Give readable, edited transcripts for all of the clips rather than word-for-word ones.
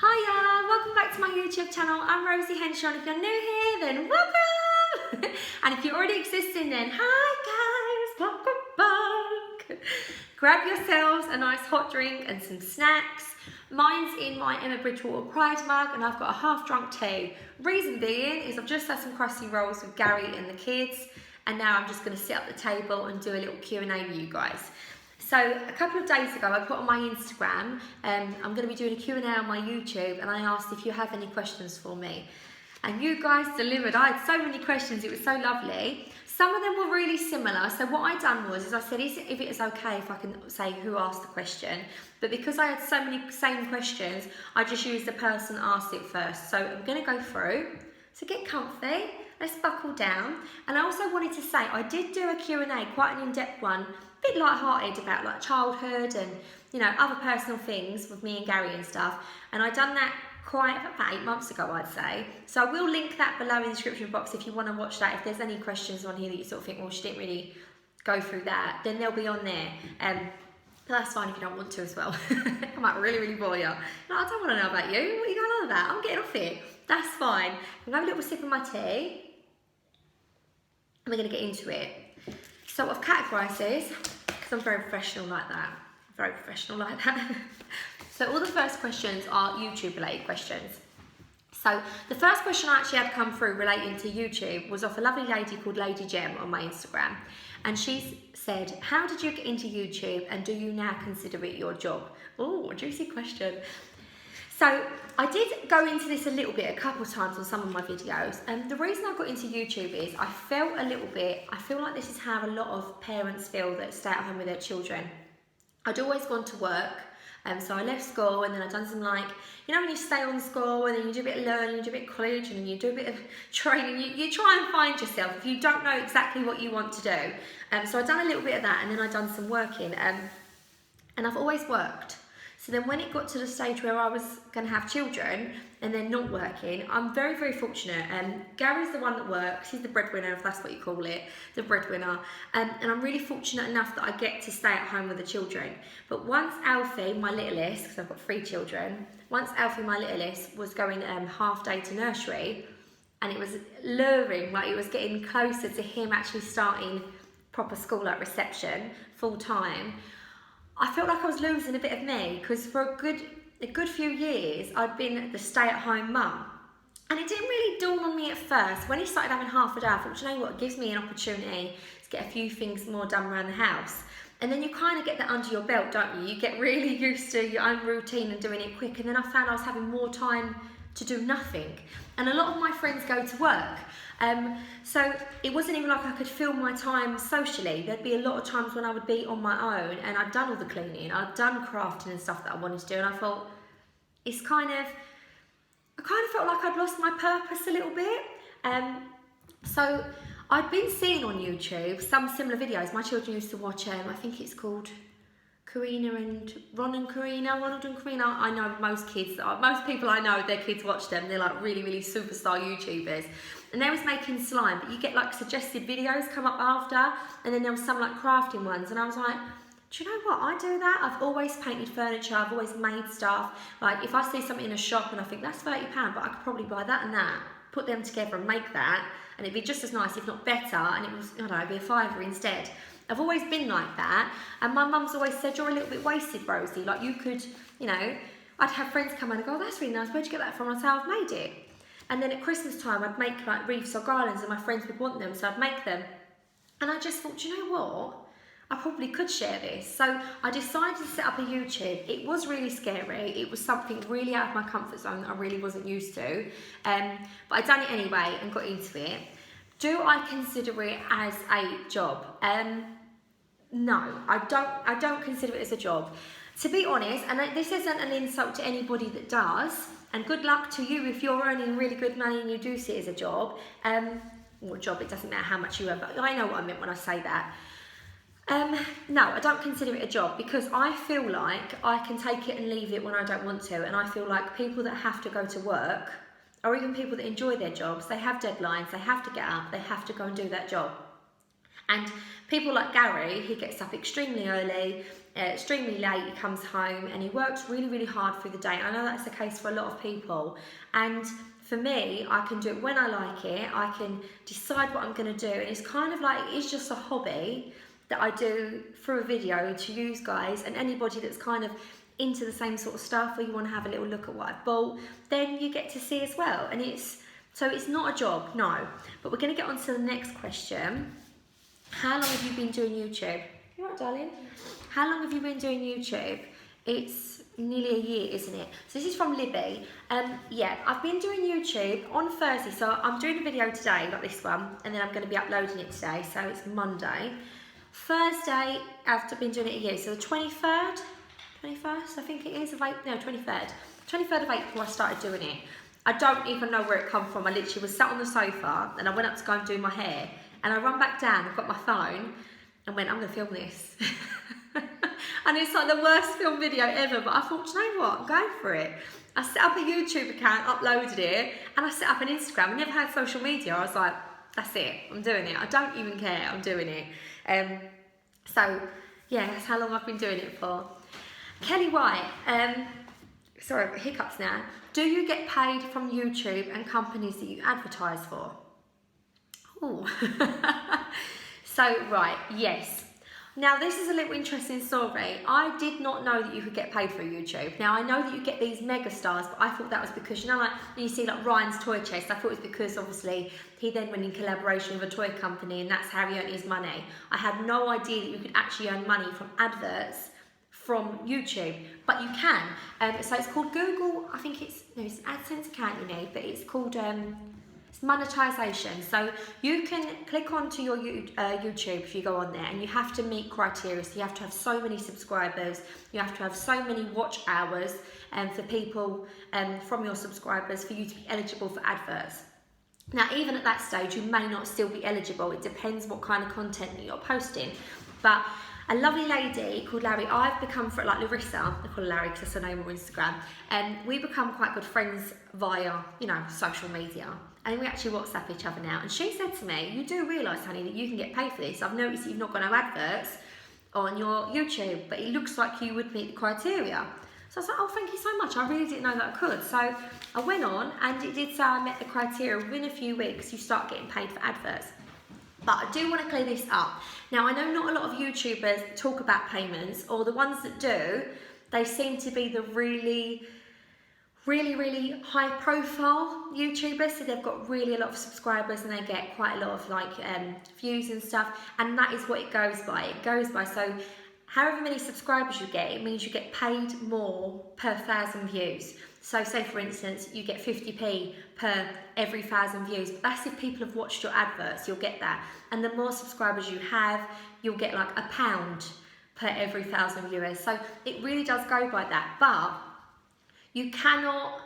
Hiya, welcome back to my YouTube channel. I'm Rosie Henshaw. If you're new here, then welcome. And if you're already existing, then hi guys, welcome back. Grab yourselves a nice hot drink and some snacks. Mine's in my Emma Bridgewater Pride mug and I've got a half-drunk tea. Reason being is I've just had some crusty rolls with Gary and the kids, and now I'm just going to sit at the table and do a little Q&A with you guys. So a couple of days ago I put on my Instagram, I'm going to be doing a Q&A on my YouTube, and I asked if you have any questions for me. And you guys delivered. I had so many questions, it was so lovely. Some of them were really similar, so what I done was I said if it is okay if I can say who asked the question, but because I had so many same questions, I just used the person asked it first. So I'm going to go through, so get comfy, let's buckle down. And I also wanted to say I did do a Q&A, quite an in-depth one, a bit light-hearted about like childhood and other personal things with me and Gary and stuff, and I'd done that quite about 8 months ago, I'd say. So I will link that below in the description box if you want to watch that. If there's any questions on here that you sort of think, well, she didn't really go through that, then they'll be on there. That's fine if you don't want to as well. I might really bore you. No, I don't want to know about you. What are you going on about? I'm getting off it. That's fine. I'm going to have a little sip of my tea. And we're going to get into it. So I've categorised this, because I'm very professional like that. So all the first questions are YouTube related questions. So the first question I actually had come through relating to YouTube was off a lovely lady called Lady Gem on my Instagram. And she said, how did you get into YouTube and do you now consider it your job? Oh, juicy question. So I did go into this a little bit, a couple of times on some of my videos, and the reason I got into YouTube is I feel like this is how a lot of parents feel that stay at home with their children. I'd always gone to work, so I left school and then I'd done some when you stay on school and then you do a bit of learning, you do a bit of college and then you do a bit of training, you try and find yourself if you don't know exactly what you want to do. So I'd done a little bit of that and then I'd done some working, and I've always worked. So then when it got to the stage where I was going to have children and then not working, I'm very fortunate. Gary's the one that works, he's the breadwinner, if that's what you call it, the breadwinner. And I'm really fortunate enough that I get to stay at home with the children. But once Alfie, my littlest, because I've got 3 children, once Alfie, my littlest, was going half day to nursery, and it was luring, like it was getting closer to him actually starting proper school at reception, full time, I felt like I was losing a bit of me, because for a good few years I'd been the stay-at-home mum, and it didn't really dawn on me at first. When he started having half a day, I thought, you know what, it gives me an opportunity to get a few things more done around the house. And then you kind of get that under your belt, don't you? You get really used to your own routine and doing it quick, and then I found I was having more time to do nothing. And a lot of my friends go to work. So it wasn't even like I could fill my time socially. There'd be a lot of times when I would be on my own and I'd done all the cleaning, I'd done crafting and stuff that I wanted to do, and I thought, I kind of felt like I'd lost my purpose a little bit. So I'd been seeing on YouTube some similar videos. My children used to watch, I think it's called Ronald and Karina. I know most people I know, their kids watch them. They're like really superstar YouTubers. And they was making slime, but you get like suggested videos come up after, and then there was some like crafting ones, and I was like, do you know what, I do that. I've always painted furniture, I've always made stuff. Like if I see something in a shop and I think that's £30, but I could probably buy that and that, put them together and make that, and it'd be just as nice, if not better, and it was, I don't know, it'd be a £5 instead. I've always been like that, and my mum's always said, you're a little bit wasted, Rosie. Like you could, I'd have friends come in and go, oh, that's really nice, where'd you get that from? I'd say, I've made it. And then at Christmas time, I'd make like wreaths or garlands, and my friends would want them, so I'd make them. And I just thought, you know what? I probably could share this. So I decided to set up a YouTube. It was really scary. It was something really out of my comfort zone that I really wasn't used to. But I'd done it anyway and got into it. Do I consider it as a job? No, I don't consider it as a job. To be honest, and this isn't an insult to anybody that does, and good luck to you if you're earning really good money and you do see it as a job. Or job, it doesn't matter how much you earn, but I know what I meant when I say that. No, I don't consider it a job, because I feel like I can take it and leave it when I don't want to, and I feel like people that have to go to work, or even people that enjoy their jobs, they have deadlines, they have to get up, they have to go and do that job. And people like Gary, he gets up extremely early, extremely late, he comes home and he works really, really hard through the day. I know that's the case for a lot of people, and for me, I can do it when I like it. I can decide what I'm going to do, and it's kind of like, it's just a hobby that I do through a video to use guys, and anybody that's kind of into the same sort of stuff, or you want to have a little look at what I've bought, then you get to see as well. And it's not a job, no. But we're going to get on to the next question. How long have you been doing YouTube? You right, darling? How long have you been doing YouTube? It's nearly a year, isn't it? So this is from Libby. Yeah, I've been doing YouTube on Thursday. So I'm doing a video today, like this one, and then I'm going to be uploading it today. So it's Monday. Thursday, I've been doing it a year. So the 23rd, 21st, I think it is, of April, no, 23rd. 23rd of April I started doing it. I don't even know where it come from. I literally was sat on the sofa and I went up to go and do my hair, and I run back down, I've got my phone and went, I'm going to film this. And it's like the worst film video ever, but I thought, you know what, I'm going for it. I set up a YouTube account, uploaded it, and I set up an Instagram. I never had social media. I was like, that's it, I'm doing it. I don't even care, I'm doing it. So yeah, that's how long I've been doing it for. Kelly White, sorry, I've got hiccups now. Do you get paid from YouTube and companies that you advertise for? Oh, so right, yes. Now this is a little interesting story. I did not know that you could get paid for YouTube. Now I know that you get these mega stars, but I thought that was because, you know, like when you see like Ryan's Toy Chest, I thought it was because obviously he then went in collaboration with a toy company and that's how he earned his money. I had no idea that you could actually earn money from adverts from YouTube, but you can. So it's called Google, I think it's an AdSense account you need, but it's called it's monetization. So you can click onto your YouTube if you go on there, and you have to meet criteria. So you have to have so many subscribers, you have to have so many watch hours for people from your subscribers for you to be eligible for adverts. Now even at that stage you may not still be eligible, it depends what kind of content that you're posting. But a lovely lady called Larry, I've become, like Larissa, I call her Larry because that's her name on Instagram, and we become quite good friends via, you know, social media. And we actually WhatsApp each other now. And she said to me, you do realise, honey, that you can get paid for this. I've noticed that you've not got no adverts on your YouTube, but it looks like you would meet the criteria. So I was like, oh, thank you so much. I really didn't know that I could. So I went on, and it did say I met the criteria. Within a few weeks, you start getting paid for adverts. But I do want to clear this up. Now, I know not a lot of YouTubers talk about payments, or the ones that do, they seem to be the really high profile YouTubers. So they've got really a lot of subscribers and they get quite a lot of like views and stuff. And that is what it goes by. It goes by, so however many subscribers you get, it means you get paid more per 1,000 views. So say for instance, you get 50p per every 1,000 views, but that's if people have watched your adverts, you'll get that. And the more subscribers you have, you'll get like £1 per every 1,000 viewers. So it really does go by that. But you cannot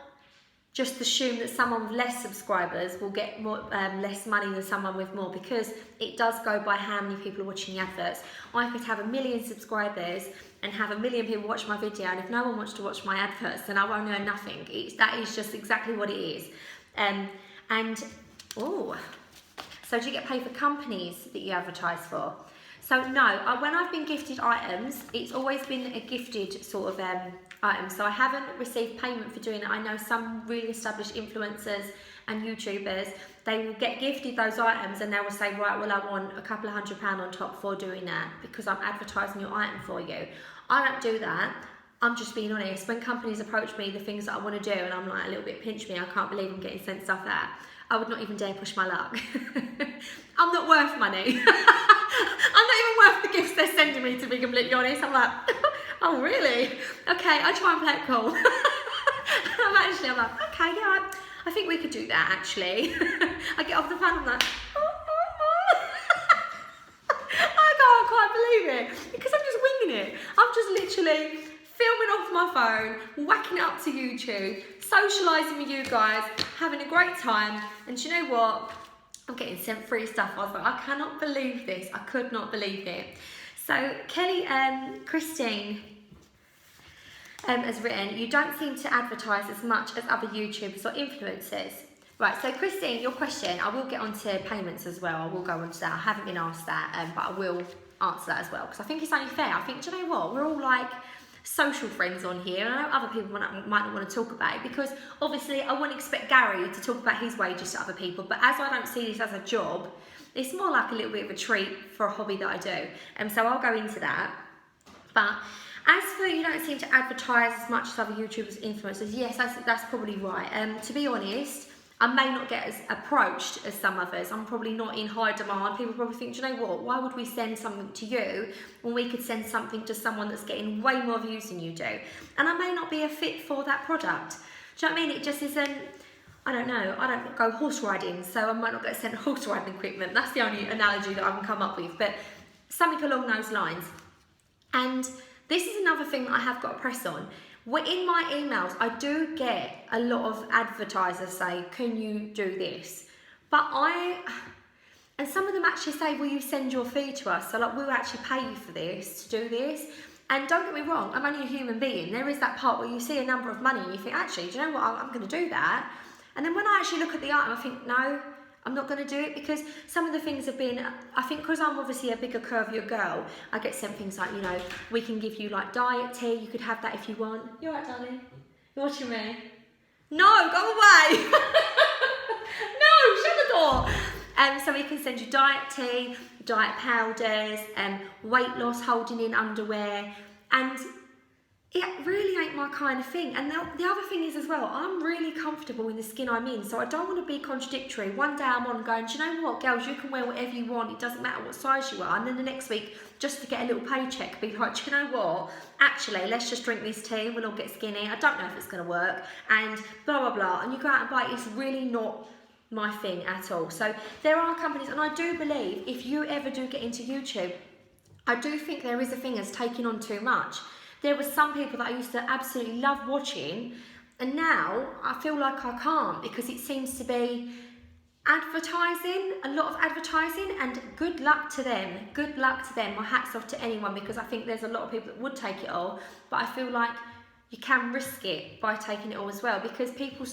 just assume that someone with less subscribers will get more, less money than someone with more, because it does go by how many people are watching the adverts. I could have 1 million subscribers and have 1 million people watch my video, and if no one wants to watch my adverts, then I won't earn nothing. That is just exactly what it is. So do you get paid for companies that you advertise for? So no, when I've been gifted items, it's always been a gifted sort of item. So I haven't received payment for doing it. I know some really established influencers and YouTubers, they will get gifted those items and they will say, right, well, I want a couple of £100 on top for doing that because I'm advertising your item for you. I don't do that. I'm just being honest. When companies approach me, the things that I want to do, and I'm like a little bit pinch me, I can't believe I'm getting sent stuff out, I would not even dare push my luck. I'm not worth money. I'm not even worth the gifts they're sending me, to be completely honest. I'm like, oh really? Okay, I try and play it cool. I'm like, okay, yeah, I think we could do that actually. I get off the phone, I'm like, I can't quite believe it, because I'm just winging it. I'm just literally filming off my phone, whacking it up to YouTube, socialising with you guys, having a great time, and do you know what? I'm getting sent free stuff. I was like, I cannot believe this. I could not believe it. So Kelly Christine has written, you don't seem to advertise as much as other YouTubers or influencers. Right, so Christine, your question, I will get onto payments as well. I will go on to that. I haven't been asked that, but I will answer that as well, because I think it's only fair. I think, do you know what, we're all like social friends on here, and I know other people might not want to talk about it, because obviously I wouldn't expect Gary to talk about his wages to other people, but as I don't see this as a job, it's more like a little bit of a treat for a hobby that I do, and so I'll go into that. But as for you don't seem to advertise as much as other YouTubers, influencers, yes, that's probably right. To be honest, I may not get as approached as some others. I'm probably not in high demand. People probably think, do you know what, why would we send something to you when we could send something to someone that's getting way more views than you do? And I may not be a fit for that product. Do you know what I mean? It just isn't, I don't know, I don't go horse riding, so I might not get sent horse riding equipment. That's the only analogy that I can come up with, but something along those lines. And this is another thing that I have got to press on. In my emails, I do get a lot of advertisers say, can you do this? And some of them actually say, will you send your fee to us? So like, we'll actually pay you for this, to do this. And don't get me wrong, I'm only a human being. There is that part where you see a number of money and you think, actually, do you know what, I'm going to do that. And then when I actually look at the item, I think, no, I'm not going to do it, because some of the things have been, I think because I'm obviously a bigger, curvier girl, I get sent things like, you know, we can give you like diet tea, you could have that if you want. You alright, darling? You're watching me? No, go away! No, shut the door! So we can send you diet tea, diet powders, weight loss holding in underwear, and it really ain't my kind of thing. And the other thing is as well, I'm really comfortable in the skin I'm in, so I don't want to be contradictory. One day I'm on going, do you know what, girls, you can wear whatever you want, it doesn't matter what size you are, and then the next week, just to get a little paycheck, be like, do you know what, actually, let's just drink this tea, we'll all get skinny, I don't know if it's going to work, and blah, blah, blah, and you go out and buy it. It's really not my thing at all. So there are companies, and I do believe if you ever do get into YouTube, I do think there is a thing as taking on too much. There were some people that I used to absolutely love watching, and now I feel like I can't, because it seems to be advertising, a lot of advertising, and good luck to them. Good luck to them. My hat's off to anyone, because I think there's a lot of people that would take it all, but I feel like you can risk it by taking it all as well, because people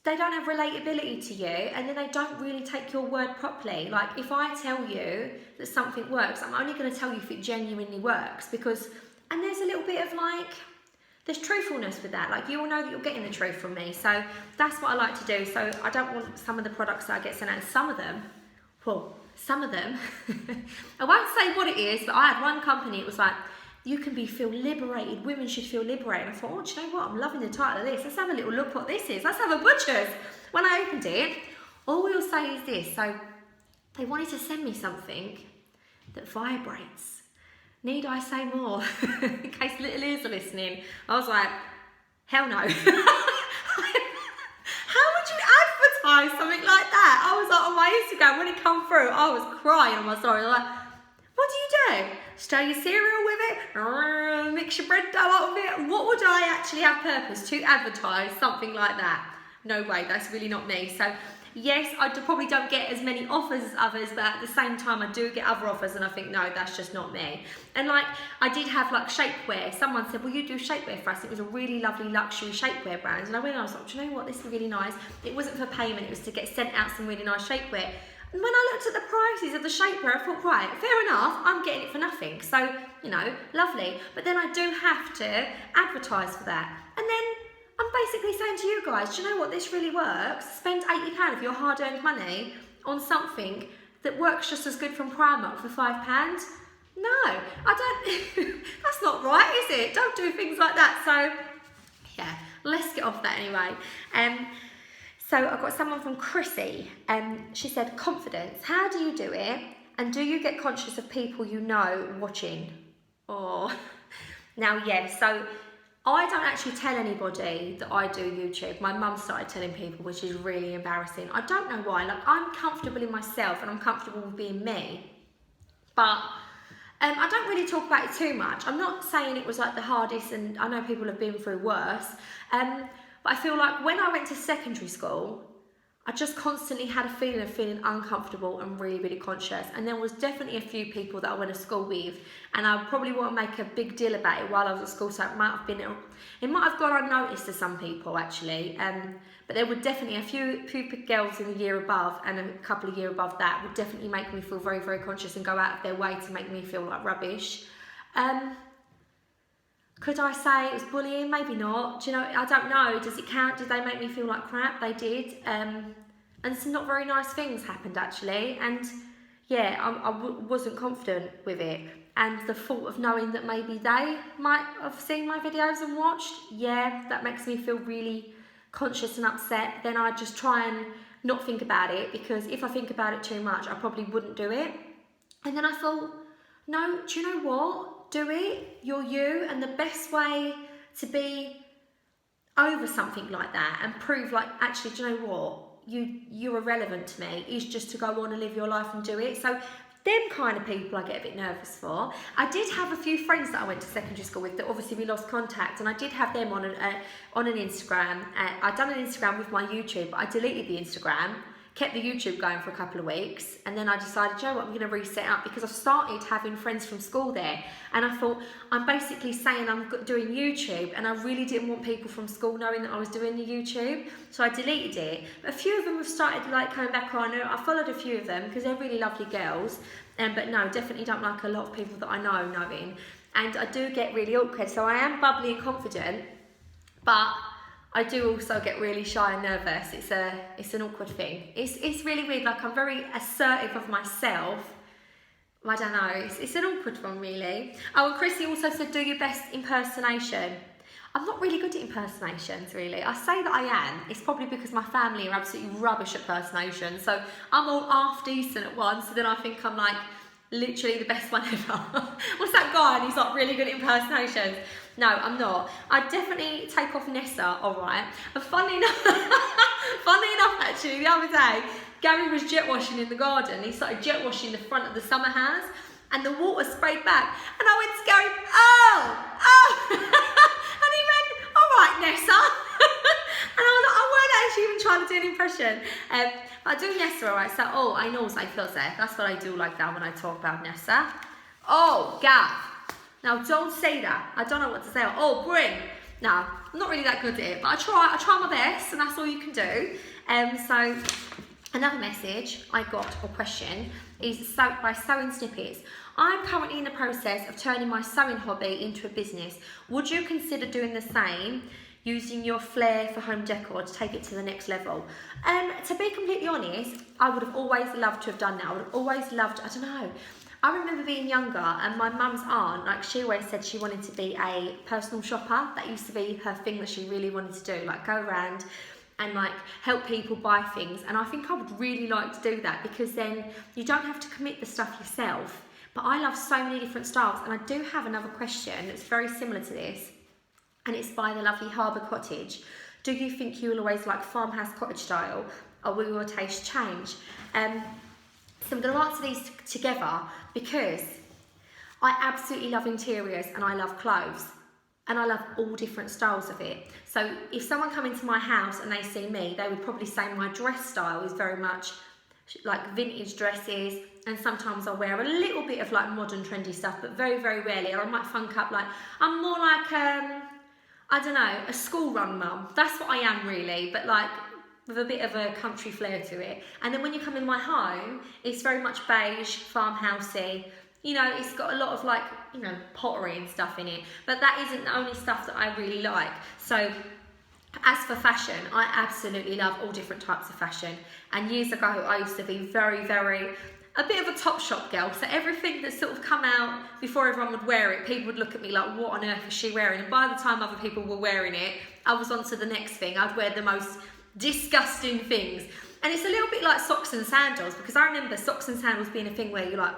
they don't have relatability to you, and then they don't really take your word properly. Like, if I tell you that something works, I'm only going to tell you if it genuinely works, and there's a little bit of like, there's truthfulness with that. Like, you all know that you're getting the truth from me. So that's what I like to do. So I don't want some of the products that I get sent out. Some of them, I won't say what it is, but I had one company, it was like, you can feel liberated, women should feel liberated. I thought, oh, do you know what, I'm loving the title of this. Let's have a little look what this is. Let's have a butcher's. When I opened it, all we'll say is this. So they wanted to send me something that vibrates. Need I say more? In case little ears are listening. I was like, hell no. How would you advertise something like that? I was like, on my Instagram, when it come through, I was crying on my story. Like, what do you do? Stir your cereal with it? Mix your bread dough up with it? What would I actually have purpose to advertise something like that? No way, that's really not me. So yes, I probably don't get as many offers as others, but at the same time, I do get other offers, and I think, no, that's just not me. And like, I did have like shapewear. Someone said, will you do shapewear for us? It was a really lovely luxury shapewear brand. And I went, I was like, do you know what, this is really nice. It wasn't for payment, it was to get sent out some really nice shapewear. And when I looked at the prices of the shapewear, I thought, right, fair enough, I'm getting it for nothing. So, you know, lovely. But then I do have to advertise for that. And then I'm basically saying to you guys, do you know what, this really works? Spend £80 of your hard-earned money on something that works just as good from Primark for £5. No, I don't, that's not right, is it? Don't do things like that. So, yeah, let's get off that anyway. So I've got someone from Chrissy, she said, confidence, how do you do it? And do you get conscious of people you know watching? Oh, now, yes, so I don't actually tell anybody that I do YouTube. My mum started telling people, which is really embarrassing. I don't know why. Like, I'm comfortable in myself and I'm comfortable with being me. But I don't really talk about it too much. I'm not saying it was like the hardest, and I know people have been through worse. But I feel like when I went to secondary school, I just constantly had a feeling of feeling uncomfortable and really, really conscious. And there was definitely a few people that I went to school with, and I probably won't make a big deal about it while I was at school, so it might have gone unnoticed to some people actually. But there were definitely a few girls in the year above and a couple of years above that would definitely make me feel very, very conscious and go out of their way to make me feel like rubbish. Could I say it was bullying? Maybe not. Do you know, I don't know. Does it count? Did they make me feel like crap? They did. And some not very nice things happened actually. And yeah, I wasn't confident with it. And the thought of knowing that maybe they might have seen my videos and watched, yeah, that makes me feel really conscious and upset. Then I just try and not think about it, because if I think about it too much, I probably wouldn't do it. And then I thought, no, do you know what? Do it. You're you, and the best way to be over something like that and prove like, actually, do you know what? You're irrelevant to me, is just to go on and live your life and do it. So them kind of people I get a bit nervous for. I did have a few friends that I went to secondary school with that obviously we lost contact, and I did have them on an Instagram. I'd done an Instagram with my YouTube, but I deleted the Instagram, kept the YouTube going for a couple of weeks, and then I decided, you know what, I'm going to reset up, because I've started having friends from school there, and I thought, I'm basically saying I'm doing YouTube, and I really didn't want people from school knowing that I was doing the YouTube, so I deleted it. But a few of them have started like coming back on. I followed a few of them because they're really lovely girls, but no, definitely don't like a lot of people that I know knowing, and I do get really awkward. So I am bubbly and confident, but I do also get really shy and nervous. It's an awkward thing. It's really weird. Like, I'm very assertive of myself. I don't know. It's an awkward one, really. Oh, and Chrissy also said, do your best impersonation. I'm not really good at impersonations, really. I say that I am. It's probably because my family are absolutely rubbish at impersonations. So I'm all half decent at once, so then I think I'm like literally the best one ever. What's that guy? And he's like really good at impersonations. No, I'm not. I definitely take off Nessa, alright. And funnily enough, actually, the other day, Gary was jet washing in the garden. He started jet washing the front of the summer house, and the water sprayed back. And I went to Gary, oh! And he went, alright, Nessa. And I was like, I weren't actually even trying to do an impression. But I do Nessa, alright. So, oh, I know I feel that. That's what I do like that when I talk about Nessa. Oh, Gav. Now, don't say that. I don't know what to say. Oh, bring. No, I'm not really that good at it, but I try my best, and that's all you can do. So, another message I got, or question, is by Sewing Snippets. I'm currently in the process of turning my sewing hobby into a business. Would you consider doing the same, using your flair for home decor to take it to the next level? To be completely honest, I would have always loved to have done that. I would have always loved, I don't know. I remember being younger, and my mum's aunt, like, she always said she wanted to be a personal shopper. That used to be her thing that she really wanted to do, like go around and like help people buy things. And I think I would really like to do that, because then you don't have to commit the stuff yourself. But I love so many different styles, and I do have another question that's very similar to this, and it's by the lovely Harbour Cottage. Do you think you will always like farmhouse cottage style, or will your taste change? So I'm going to answer these together, because I absolutely love interiors and I love clothes, and I love all different styles of it. So if someone come into my house and they see me, they would probably say my dress style is very much like vintage dresses, and sometimes I'll wear a little bit of like modern trendy stuff, but very, very rarely. Or I might funk up, like, I'm more like, I don't know, a school run mum. That's what I am really, but like with a bit of a country flair to it. And then when you come in my home, it's very much beige, farmhousey. You know, it's got a lot of like, you know, pottery and stuff in it. But that isn't the only stuff that I really like. So as for fashion, I absolutely love all different types of fashion. And years ago, I used to be very, very, a bit of a Topshop girl. So everything that sort of come out before everyone would wear it, people would look at me like, what on earth is she wearing? And by the time other people were wearing it, I was on to the next thing. I'd wear the most disgusting things. And it's a little bit like socks and sandals, because I remember socks and sandals being a thing where you're like,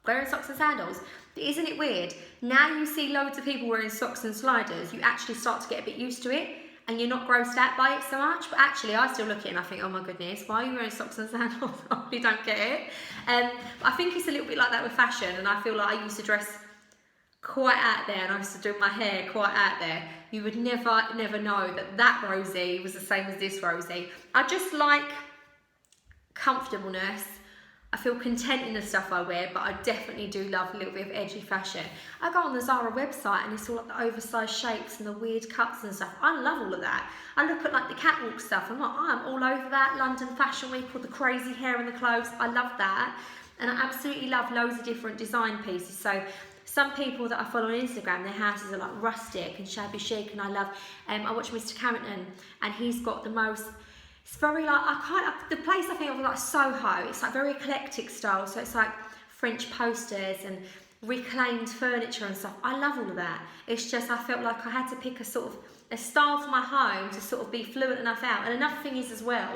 wearing socks and sandals. But isn't it weird? Now you see loads of people wearing socks and sliders, you actually start to get a bit used to it, and you're not grossed out by it so much. But actually, I still look at it and I think, oh my goodness, why are you wearing socks and sandals? I really don't get it. But I think it's a little bit like that with fashion, and I feel like I used to dress quite out there, and I used to do my hair quite out there. You would never know that Rosie was the same as this Rosie. I just like comfortableness. I feel content in the stuff I wear, but I definitely do love a little bit of edgy fashion. I go on the Zara website and it's all like the oversized shapes and the weird cuts and stuff. I love all of that. I look at like the catwalk stuff, I'm like, I'm all over that. London Fashion Week, all the crazy hair and the clothes, I love that. And I absolutely love loads of different design pieces. So some people that I follow on Instagram, their houses are like rustic and shabby chic, and I love, I watch Mr. Carrington, and he's got the most, it's very like, the place I think of like Soho, it's like very eclectic style, so it's like French posters and reclaimed furniture and stuff. I love all of that. It's just, I felt like I had to pick a sort of, a style for my home to sort of be fluent enough out. And another thing is as well,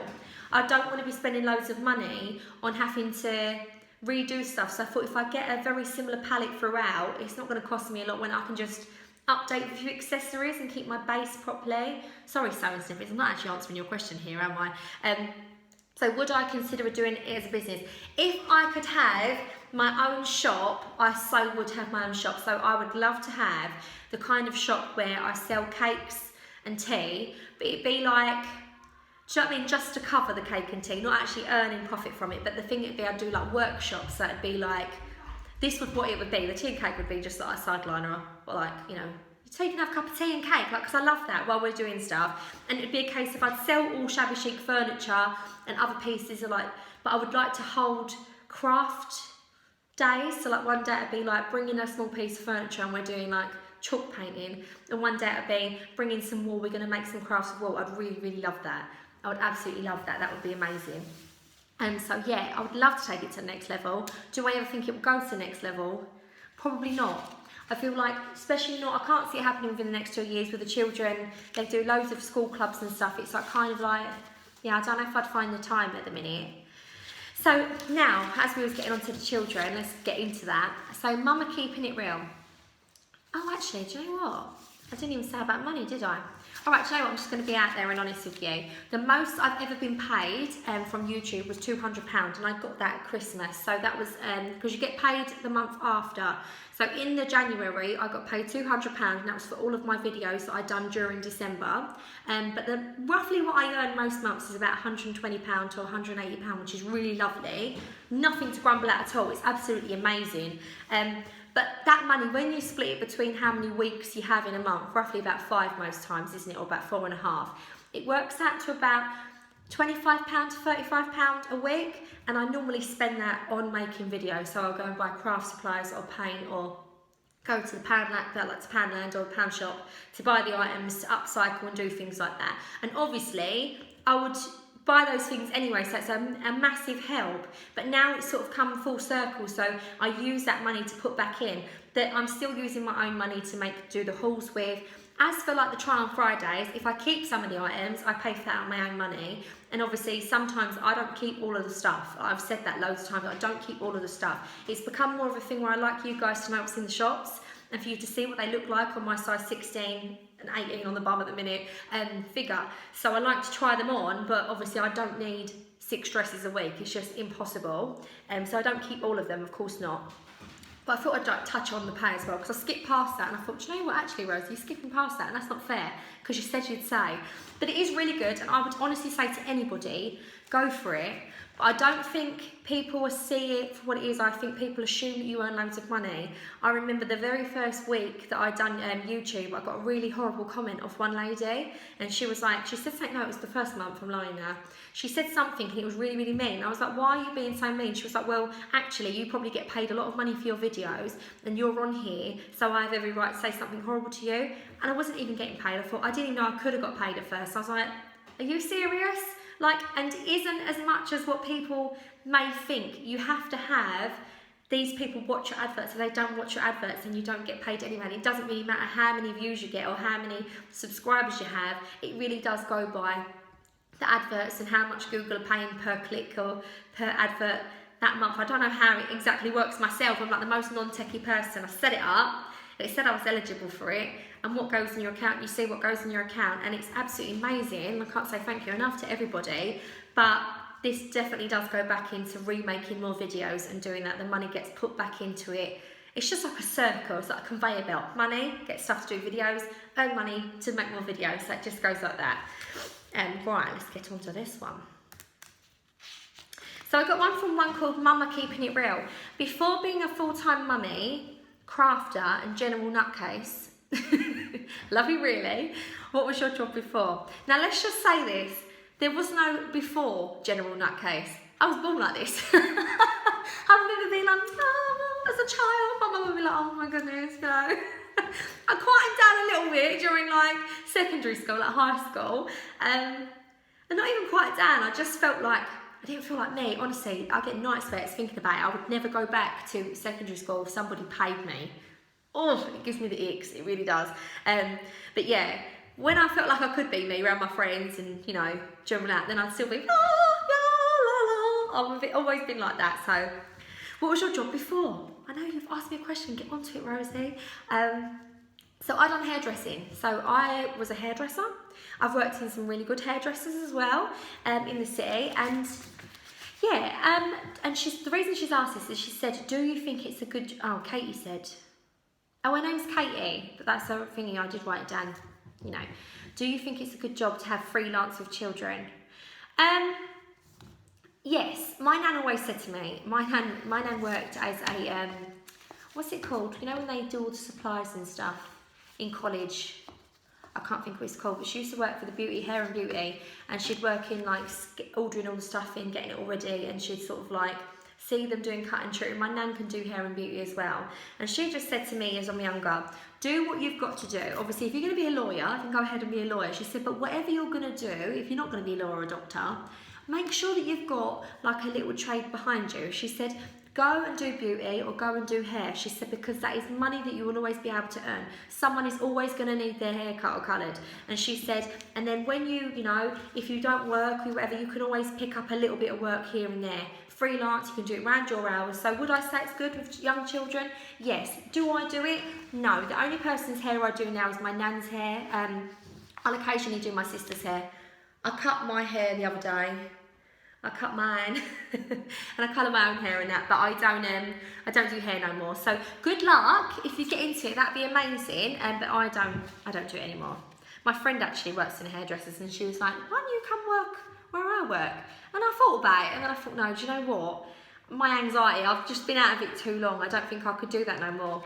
I don't want to be spending loads of money on having to redo stuff. So I thought if I get a very similar palette throughout, it's not going to cost me a lot when I can just update a few accessories and keep my base properly. Sorry, sewing snippets, I'm not actually answering your question here, am I? So would I consider doing it as a business? If I could have my own shop, I so would have my own shop. So I would love to have the kind of shop where I sell cakes and tea, but it'd be like, do you know what I mean? Just to cover the cake and tea, not actually earning profit from it. But the thing it'd be, I'd do like workshops. So it'd be like, this was what it would be. The tea and cake would be just like a sideliner, or like, you know, so you can have a cup of tea and cake, like, because I love that while we're doing stuff. And it'd be a case of I'd sell all shabby chic furniture and other pieces are like, but I would like to hold craft days. So like one day it'd be like bringing a small piece of furniture and we're doing like chalk painting, and one day it'd be bringing some wool, we're going to make some crafts of wool. I'd really, really love that. I would absolutely love that. That would be amazing. And so yeah, I would love to take it to the next level. Do I ever think it will go to the next level? Probably not. I feel like, especially not, I can't see it happening within the next 2 years with the children. They do loads of school clubs and stuff. It's like kind of like, yeah, I don't know if I'd find the time at the minute. So now, as we was getting onto the children, let's get into that. So mum are keeping it real. Oh, actually, do you know what? I didn't even say about money, did I? All right, do you know what? I'm just going to be out there and honest with you. The most I've ever been paid from YouTube was £200, and I got that at Christmas. So that was, because you get paid the month after. So in the January, I got paid £200, and that was for all of my videos that I'd done during December. But roughly what I earn most months is about £120 to £180, which is really lovely. Nothing to grumble at all. It's absolutely amazing. But that money, when you split it between how many weeks you have in a month, roughly about 5 most times, isn't it? Or about 4.5. It works out to about £25 to £35 a week. And I normally spend that on making videos. So I'll go and buy craft supplies or paint, or go to the Poundland or the Pound Shop to buy the items, to upcycle and do things like that. And obviously, I would buy those things anyway, so it's a massive help. But now it's sort of come full circle, so I use that money to put back in. That I'm still using my own money to do the hauls with. As for like the try on Fridays, if I keep some of the items, I pay for that out of my own money. And obviously sometimes I don't keep all of the stuff. I've said that loads of times, I don't keep all of the stuff. It's become more of a thing where I like you guys to know what's in the shops and for you to see what they look like on my size 16 and 18 on the bum at the minute figure. So I like to try them on, but obviously I don't need 6 dresses a week. It's just impossible. So I don't keep all of them, of course not. But I thought I'd like touch on the pay as well, because I skipped past that and I thought, do you know what, actually Rose, you're skipping past that and that's not fair, because you said you'd say. But it is really good, and I would honestly say to anybody, go for it. But I don't think people will see it for what it is. I think people assume that you earn loads of money. I remember the very first week that I'd done YouTube, I got a really horrible comment off one lady, and she was like, she said something, no, it was the first month, I'm lying now. She said something and it was really, really mean. I was like, why are you being so mean? She was like, well, actually, you probably get paid a lot of money for your videos and you're on here, so I have every right to say something horrible to you. And I wasn't even getting paid. I thought, I didn't even know I could have got paid at first. I was like, are you serious? Like, and it isn't as much as what people may think. You have to have these people watch your adverts, so they don't watch your adverts and you don't get paid anyway. It doesn't really matter how many views you get or how many subscribers you have. It really does go by the adverts and how much Google are paying per click or per advert that month. I don't know how it exactly works myself. I'm like the most non-techie person. I set it up. It said I was eligible for it, and what goes in your account, you see what goes in your account, and it's absolutely amazing. I can't say thank you enough to everybody, but this definitely does go back into remaking more videos and doing that. The money gets put back into it. It's just like a circle, it's like a conveyor belt. Money, get stuff to do videos, earn money to make more videos. So it just goes like that. Right, let's get on to this one. So I got one from one called Mama Keeping It Real. Before being a full-time mummy, crafter and general nutcase, love you really, what was your job before? Now let's just say this, there was no before general nutcase. I was born like this. I remember being like, oh, as a child, my mum would be like, oh my goodness, you know. I quieted down a little bit during like secondary school, like high school. And not even quite down, I just felt like, I didn't feel like me, honestly. I get night sweats thinking about it. I would never go back to secondary school if somebody paid me. Oh, it gives me the icks, it really does. But yeah, when I felt like I could be me around my friends and, you know, jumping out, then I'd still be, la, la, la, la. I've always been like that. So, what was your job before? I know you've asked me a question, get onto it, Rosie. So I done hairdressing. So I was a hairdresser. I've worked in some really good hairdressers as well in the city. And yeah, and the reason she's asked this is she said, do you think it's a good, oh, Katie said, oh, her name's Katie, but that's the thingy, I did write it down, you know. Do you think it's a good job to have freelance with children? Yes, my nan always said to me, my nan worked as a, what's it called? You know when they do all the supplies and stuff in college? I can't think what it's called, but she used to work for the hair and beauty, and she'd work in like ordering all the stuff in, getting it all ready, and she'd sort of like see them doing cut and trim. My nan can do hair and beauty as well, and she just said to me as I'm younger, do what you've got to do. Obviously, if you're going to be a lawyer, then go ahead and be a lawyer. She said, but whatever you're going to do, if you're not going to be a lawyer or a doctor, make sure that you've got like a little trade behind you. She said, go and do beauty or go and do hair. She said, because that is money that you will always be able to earn. Someone is always going to need their hair cut or coloured. And she said, and then when you know, if you don't work or whatever, you can always pick up a little bit of work here and there. Freelance, you can do it around your hours. So would I say it's good with young children? Yes. Do I do it? No. The only person's hair I do now is my nan's hair. I'll occasionally do my sister's hair. I cut my hair the other day. I cut mine and I colour my own hair and that, but I don't do hair no more. So good luck if you get into it, that'd be amazing. But I don't do it anymore. My friend actually works in hairdressers, and she was like, why don't you come work where I work? And I thought about it, and then I thought, no, do you know what? My anxiety, I've just been out of it too long. I don't think I could do that no more.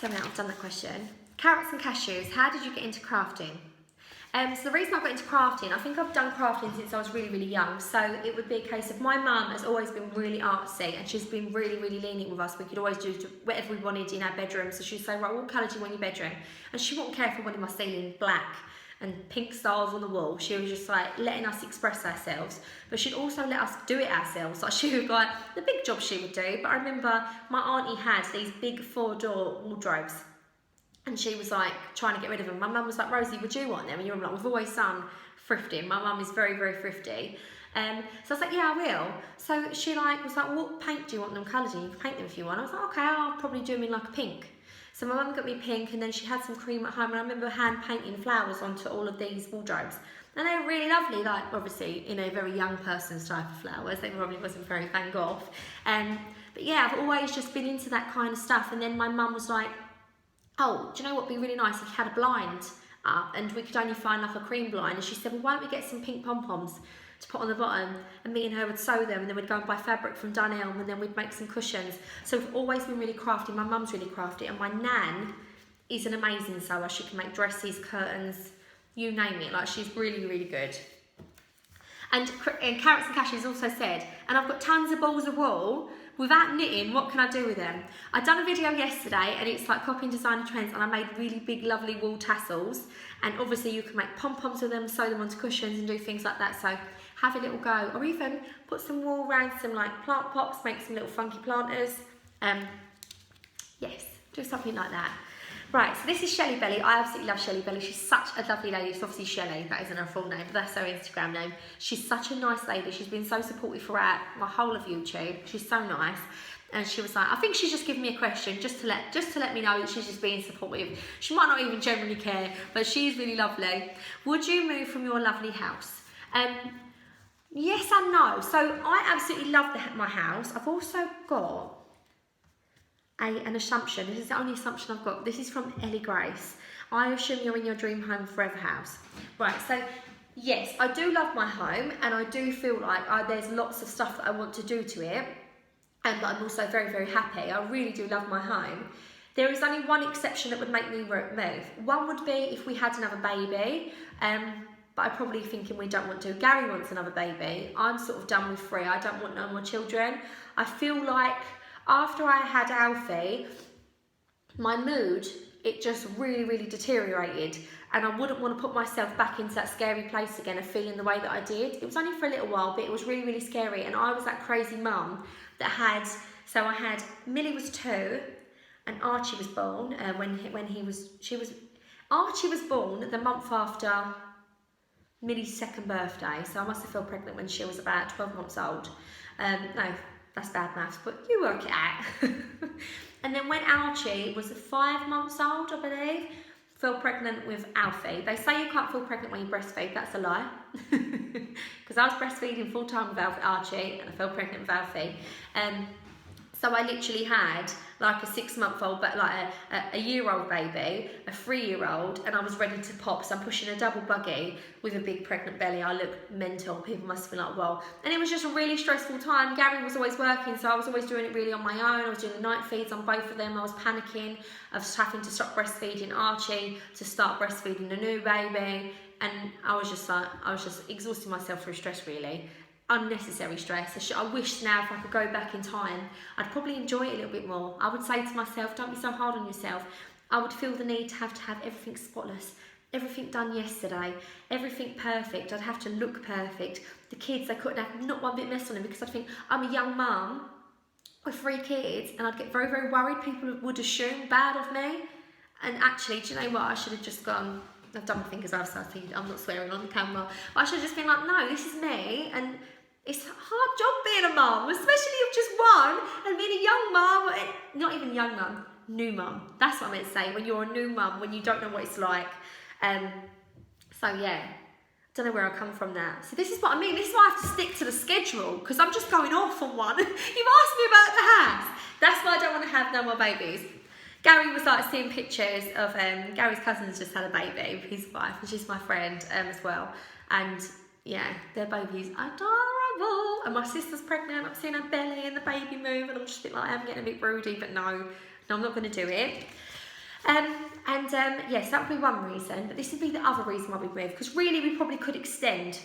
So now I've done that question. Carrots and cashews, how did you get into crafting? So the reason I got into crafting, I think I've done crafting since I was really, really young. So it would be a case of my mum has always been really artsy, and she's been really, really lenient with us. We could always do whatever we wanted in our bedroom. So she'd say, right, what colour do you want in your bedroom? And she wouldn't care if I wanted my ceiling black and pink stars on the wall. She was just like letting us express ourselves, but she'd also let us do it ourselves. Like she would like the big jobs she would do. But I remember my auntie had these big 4-door wardrobes, and she was like trying to get rid of them. My mum was like, Rosie, would you want them? And you were like, we've always done thrifting. My mum is very, very thrifty. So I was like, yeah, I will. So she was like, what paint do you want them coloured in? You can paint them if you want. I was like, okay, I'll probably do them in like a pink. So my mum got me pink, and then she had some cream at home, and I remember hand painting flowers onto all of these wardrobes. And they were really lovely, like obviously, you know, very young person's type of flowers. They probably wasn't very Van Gogh. But yeah, I've always just been into that kind of stuff. And then my mum was like, oh, do you know what would be really nice if you had a blind up and we could only find like a cream blind? And she said, well, why don't we get some pink pom-poms to put on the bottom, and me and her would sew them, and then we'd go and buy fabric from Dunelm, and then we'd make some cushions. So we've always been really crafty. My mum's really crafty, and my nan is an amazing sewer. She can make dresses, curtains, you name it. Like, she's really, really good. And Carrots and Cashews also said, and I've got tons of balls of wool. Without knitting, what can I do with them? I'd done a video yesterday, and it's like copying designer trends, and I made really big, lovely wool tassels. And obviously you can make pom-poms with them, sew them onto cushions and do things like that. So have a little go. Or even put some wool around some like plant pots, make some little funky planters. Yes, do something like that. Right, so this is Shelly Belly. I absolutely love Shelly Belly. She's such a lovely lady. It's obviously Shelly, that isn't her full name, but that's her Instagram name. She's such a nice lady. She's been so supportive throughout my whole of YouTube. She's so nice. And she was like, I think she's just giving me a question just to let me know that she's just being supportive. She might not even generally care, but she's really lovely. Would you move from your lovely house? Yes and no. So I absolutely love my house. I've also got an assumption. This is the only assumption I've got. This is from Ellie Grace. I assume you're in your dream home forever house. Right, so yes, I do love my home, and I do feel like there's lots of stuff that I want to do to it, and I'm also very, very happy. I really do love my home. There is only one exception that would make me move. One would be if we had another baby, but I'm probably thinking we don't want to. Gary wants another baby. I'm sort of done with 3. I don't want no more children. I feel like after I had Alfie, my mood, it just really, really deteriorated, and I wouldn't want to put myself back into that scary place again of feeling the way that I did. It was only for a little while, but it was really, really scary, and I was that crazy mum that had, so I had, Millie was 2, and Archie was born Archie was born the month after Millie's 2nd birthday, so I must have felt pregnant when she was about 12 months old. No, that's bad maths, but you work it out. And then when Archie was 5 months old, I believe, fell pregnant with Alfie. They say you can't feel pregnant when you breastfeed. That's a lie. Because I was breastfeeding full time with Archie, and I fell pregnant with Alfie. So I literally had like a 6-month-old, but like a year-old baby, a 3-year-old, and I was ready to pop. So I'm pushing a double buggy with a big pregnant belly. I look mental. People must have been like, well. And it was just a really stressful time. Gary was always working, so I was always doing it really on my own. I was doing the night feeds on both of them. I was panicking. I was having to stop breastfeeding Archie to start breastfeeding the new baby. And I was just exhausting myself through stress, really. Unnecessary stress. I wish now if I could go back in time, I'd probably enjoy it a little bit more. I would say to myself, don't be so hard on yourself. I would feel the need to have everything spotless, everything done yesterday, everything perfect. I'd have to look perfect. The kids, they couldn't have not one bit mess on them, because I'd think, I'm a young mum with 3 kids, and I'd get very, very worried. People would assume bad of me. And actually, do you know what? I should have just gone, I've done my fingers out, so I'm not swearing on the camera. But I should have just been like, no, this is me, and it's a hard job being a mum, especially if just one, and being a young mum, not even young mum, new mum. That's what I meant to say, when you're a new mum, when you don't know what it's like. So yeah, I don't know where I come from now. So this is what I mean, this is why I have to stick to the schedule, because I'm just going off on one. You've asked me about the house. That's why I don't want to have no more babies. Gary was like seeing pictures of, Gary's cousin's just had a baby with his wife, and she's my friend as well. And yeah, their baby's adorable. And my sister's pregnant, I'm seeing her belly and the baby move, and I'm just a bit like, I'm getting a bit broody, but no, I'm not going to do it. Yes, that would be one reason, but this would be the other reason why we moved, because really we probably could extend.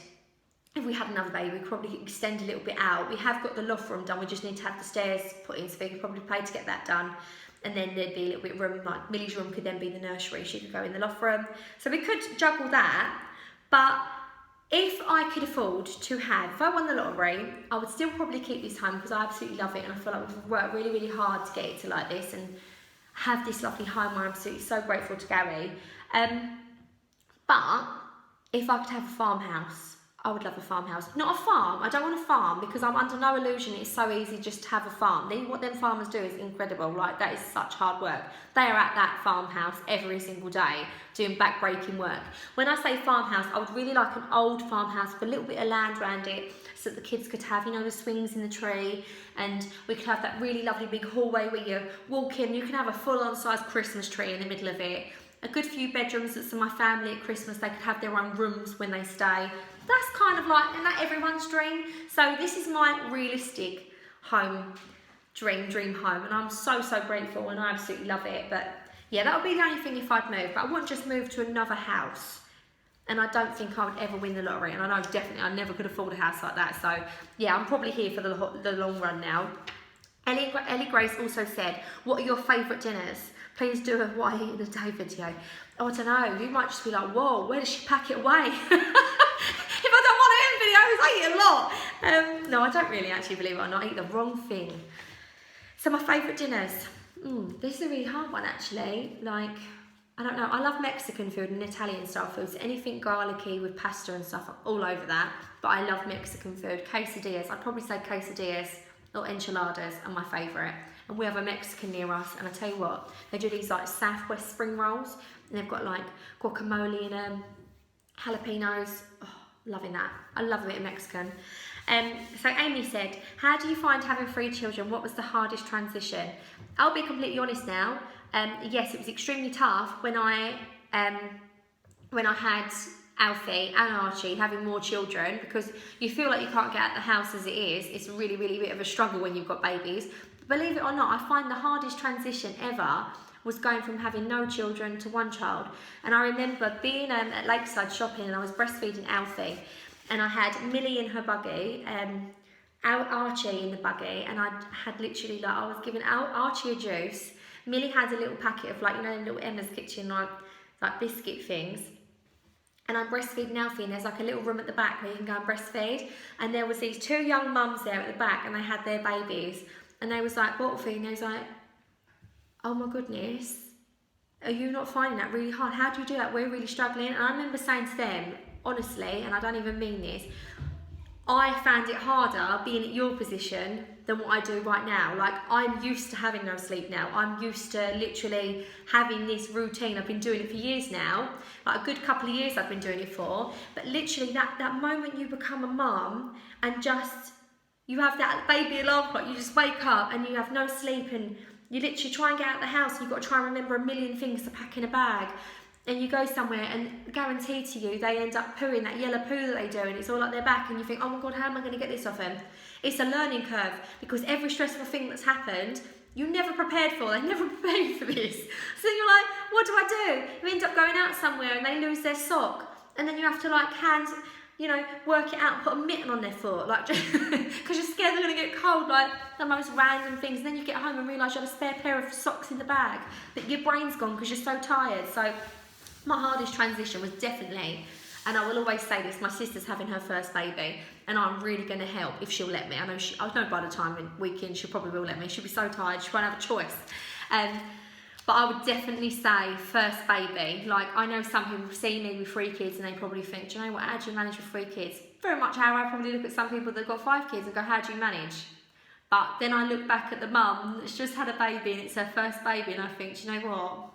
If we had another baby, we could probably extend a little bit out. We have got the loft room done, we just need to have the stairs put in, so we could probably pay to get that done. And then there'd be a little bit of room, like Millie's room could then be the nursery, she could go in the loft room. So we could juggle that, but if I could afford to have, if I won the lottery, I would still probably keep this home, because I absolutely love it, and I feel like we've worked really, really hard to get it to like this and have this lovely home where I'm so grateful to Gary. But if I could have a farmhouse, I would love a farmhouse. Not a farm, I don't want a farm, because I'm under no illusion it's so easy just to have a farm. What them farmers do is incredible, like that is such hard work. They are at that farmhouse every single day doing back-breaking work. When I say farmhouse, I would really like an old farmhouse with a little bit of land around it, so that the kids could have, the swings in the tree, and we could have that really lovely big hallway where you walk in, you can have a full-on size Christmas tree in the middle of it. A good few bedrooms, so my family at Christmas, they could have their own rooms when they stay. That's kind of like, isn't that everyone's dream? So this is my realistic home, dream home, and I'm so grateful, and I absolutely love it. But yeah, that would be the only thing if I'd move, but I wouldn't just move to another house. And I don't think I would ever win the lottery, and I know definitely I never could afford a house like that. So yeah, I'm probably here for the long run now. Ellie Grace also said, what are your favourite dinners? Please do a what I eat in a day video. Oh, I don't know, you might just be like, whoa, where does she pack it away? If I don't want to end videos, I eat a lot. No, I don't really actually, believe it or not, I eat the wrong thing. So my favourite dinners. This is a really hard one actually. Like, I don't know, I love Mexican food and Italian style foods. Anything garlicky with pasta and stuff, I'm all over that. But I love Mexican food. Quesadillas, I'd probably say quesadillas or enchiladas are my favourite. And we have a Mexican near us, and I tell you what, they do these like Southwest spring rolls, and they've got like guacamole and jalapenos. Oh, loving that. I love a bit of Mexican. So Amy said, how do you find having 3 children? What was the hardest transition? I'll be completely honest now. Yes, it was extremely tough when I had Alfie and Archie having more children, because you feel like you can't get out of the house as it is. It's really, really a bit of a struggle when you've got babies. But believe it or not, I find the hardest transition ever was going from having no children to one child. And I remember being at Lakeside shopping, and I was breastfeeding Alfie, and I had Millie in her buggy, Archie in the buggy, and I had literally, like, I was giving Archie a juice. Millie had a little packet of, like, you know, little Emma's Kitchen, like biscuit things. And I'm breastfeeding Alfie, and there's like a little room at the back where you can go and breastfeed. And there was these two young mums there at the back, and they had their babies. And they was like, bottle feeding, and they was like, oh my goodness, are you not finding that really hard? How do you do that? We're really struggling. And I remember saying to them, honestly, and I don't even mean this, I found it harder being at your position than what I do right now. Like, I'm used to having no sleep now. I'm used to literally having this routine. I've been doing it for years now. Like, a good couple of years I've been doing it for. But literally that moment you become a mum and just, you have that baby alarm clock, you just wake up and you have no sleep, and you literally try and get out of the house and you've got to try and remember a million things to pack in a bag. And you go somewhere, and guaranteed to you, they end up pooing that yellow poo that they do, and it's all up their back, and you think, oh my God, how am I going to get this off them? It's a learning curve, because every stressful thing that's happened, you never prepared for. They never prepared for this. So you're like, what do I do? You end up going out somewhere and they lose their sock, and then you have to, like, work it out and put a mitten on their foot, like, because you're scared they're going to get cold, like the most random things. And then you get home and realise you have a spare pair of socks in the bag, but your brain's gone because you're so tired. So my hardest transition was definitely, and I will always say this, my sister's having her first baby, and I'm really going to help if she'll let me. I know by the time in weekend she probably will let me. She'll be so tired, she won't have a choice. But I would definitely say first baby. Like, I know some people see me with 3 kids and they probably think, do you know what, how do you manage with 3 kids? Very much how I probably look at some people that got 5 kids and go, how do you manage? But then I look back at the mum that's just had a baby and it's her first baby, and I think, do you know what?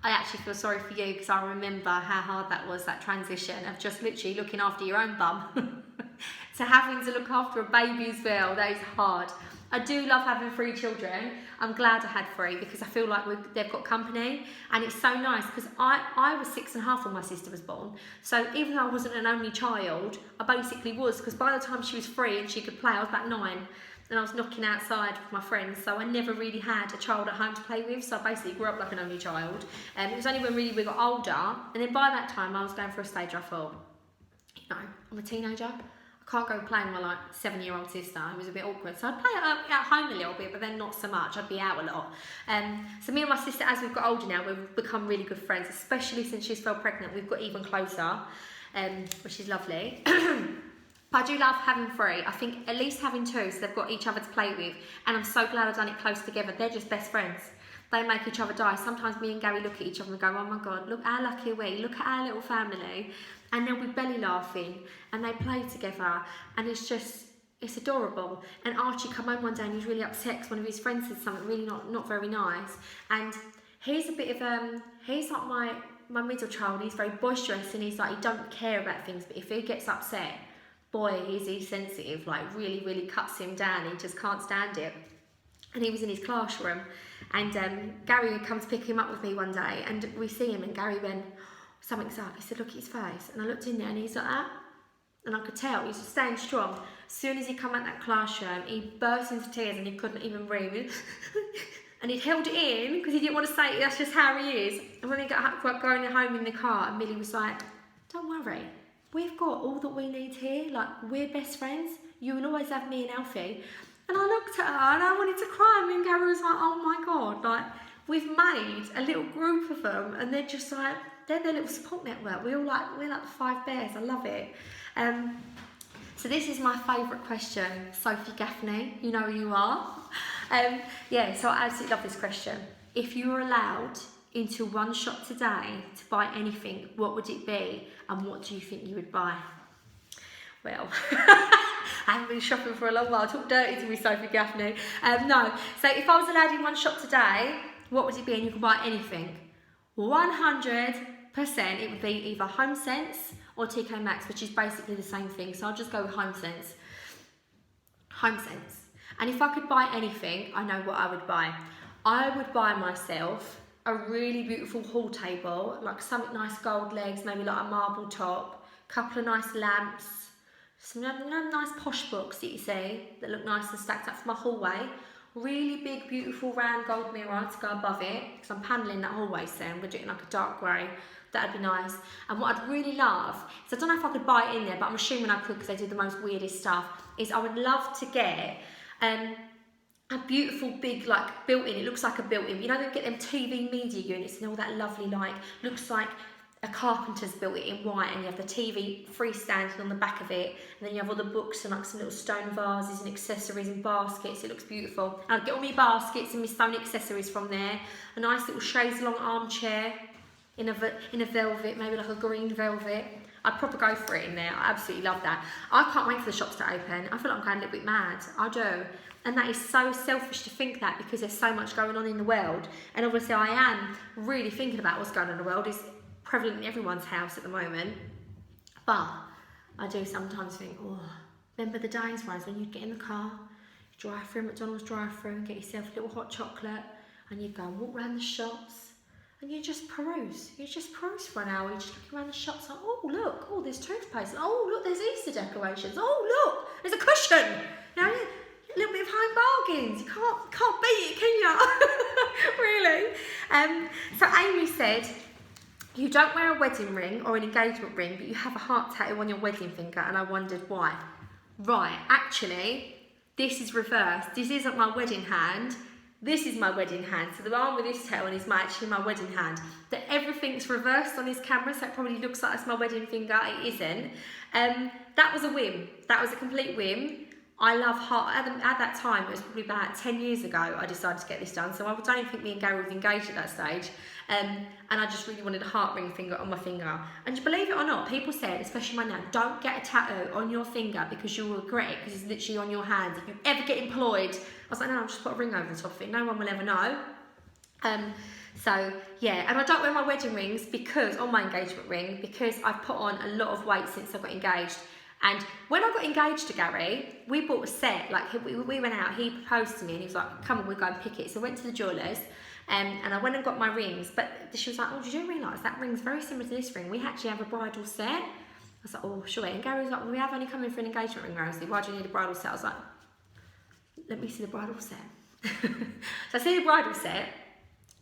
I actually feel sorry for you, because I remember how hard that was, that transition of just literally looking after your own bum to having to look after a baby as well. That is hard. I do love having 3 children. I'm glad I had 3, because I feel like they've got company, and it's so nice, because I was 6.5 when my sister was born. So even though I wasn't an only child, I basically was, because by the time she was 3 and she could play, I was about 9. And I was knocking outside with my friends, so I never really had a child at home to play with, so I basically grew up like an only child. It was only when really we got older, and then by that time I was going for a stage. I thought, I'm a teenager, I can't go playing with my, like, 7-year-old sister. It was a bit awkward, so I'd play at home a little bit, but then not so much. I'd be out a lot. So me and my sister, as we've got older now, we've become really good friends, especially since she's fell pregnant. We've got even closer, which is lovely. But I do love having 3. I think at least having 2, so they've got each other to play with. And I'm so glad I've done it close together. They're just best friends. They make each other die. Sometimes me and Gary look at each other and go, oh my God, look how lucky are we. Look at our little family. And they'll be belly laughing, and they play together. And it's adorable. And Archie come home one day and he's really upset because one of his friends said something really not very nice. And he's a bit of, he's like my middle child. He's very boisterous, and he's like, he don't care about things. But if he gets upset, boy, is he sensitive, like really, really cuts him down. He just can't stand it. And he was in his classroom, and Gary had come to pick him up with me one day, and we see him, and Gary went, something's up. He said, look at his face. And I looked in there, and he's like that. And I could tell, he's just staying strong. As soon as he come out that classroom, he burst into tears, and he couldn't even breathe. And he'd held it in, because he didn't want to say it. That's just how he is. And when they got going home in the car, and Millie was like, don't worry. We've got all that we need here, like, we're best friends. You will always have me and Alfie. And I looked at her and I wanted to cry, and me and Gary was like, oh my God, like, we've made a little group of them, and they're just like, they're their little support network. We're like the 5 bears. I love it. So this is my favourite question, Sophie Gaffney, you know who you are. So I absolutely love this question. If you were allowed into one shop today to buy anything, what would it be, and what do you think you would buy? Well, I haven't been shopping for a long while. Talk dirty to me, Sophie Gaffney. No, so if I was allowed in one shop today, what would it be? And you could buy anything. 100% it would be either HomeSense or TK Maxx, which is basically the same thing. So I'll just go with HomeSense. HomeSense. And if I could buy anything, I know what I would buy. I would buy myself a really beautiful hall table, like something nice, gold legs, maybe like a marble top, couple of nice lamps, some nice posh books that you see that look nice and stacked up for my hallway. Really big, beautiful round gold mirror to go above it, because I'm paneling that hallway soon. We're doing like a dark grey. That'd be nice. And what I'd really love, is I don't know if I could buy it in there, but I'm assuming I could because they do the most weirdest stuff, is I would love to get a beautiful big like built-in, it looks like a built-in, you know, they get them TV media units and all that lovely, like, looks like a carpenter's built it in white, and you have the TV freestanding on the back of it, and then you have all the books and like some little stone vases and accessories and baskets. It looks beautiful. And I'd get all my baskets and my stone accessories from there. A nice little chaise longue armchair in a velvet, maybe like a green velvet. I'd probably go for it in there. I absolutely love that. I can't wait for the shops to open. I feel like I'm going a little bit mad. I do. And that is so selfish to think that, because there's so much going on in the world. And obviously I am really thinking about what's going on in the world. It's prevalent in everyone's house at the moment. But I do sometimes think, oh, remember the days, Rose, when you'd get in the car, drive through McDonald's drive-through and get yourself a little hot chocolate, and you'd go and walk around the shops, and you just peruse. You just peruse for an hour. You just look around the shops like, oh, look, oh, there's toothpaste. Oh, look, there's Easter decorations. Oh, look, there's a cushion. Now, a little bit of home bargains. You can't beat it, can you? Really? So Amy said, you don't wear a wedding ring or an engagement ring, but you have a heart tattoo on your wedding finger, and I wondered why. Right, actually, this is reversed. This isn't my wedding hand. This is my wedding hand. So the arm with this tattoo on is actually my wedding hand. That everything's reversed on his camera, so it probably looks like it's my wedding finger. It isn't. That was a whim. That was a complete whim. I love heart. At that time, it was probably about 10 years ago, I decided to get this done. So I don't even think me and Gary were engaged at that stage. And I just really wanted a heart ring finger on my finger. And believe it or not, people said, especially my nan, don't get a tattoo on your finger because you'll regret it, because it's literally on your hands. If you ever get employed, I was like, no, I'll just put a ring over the top of it. No one will ever know. So yeah, and I don't wear my wedding rings because, on my engagement ring, because I've put on a lot of weight since I got engaged. And when I got engaged to Gary, we bought a set. Like, we went out, he proposed to me, and he was like, come on, we'll go and pick it. So I went to the jewellers, and I went and got my rings. But she was like, oh, did you realise that ring's very similar to this ring? We actually have a bridal set. I was like, oh, sure. And Gary was like, well, we have only come in for an engagement ring, Rosie. Why do you need a bridal set? I was like, let me see the bridal set. So I see the bridal set.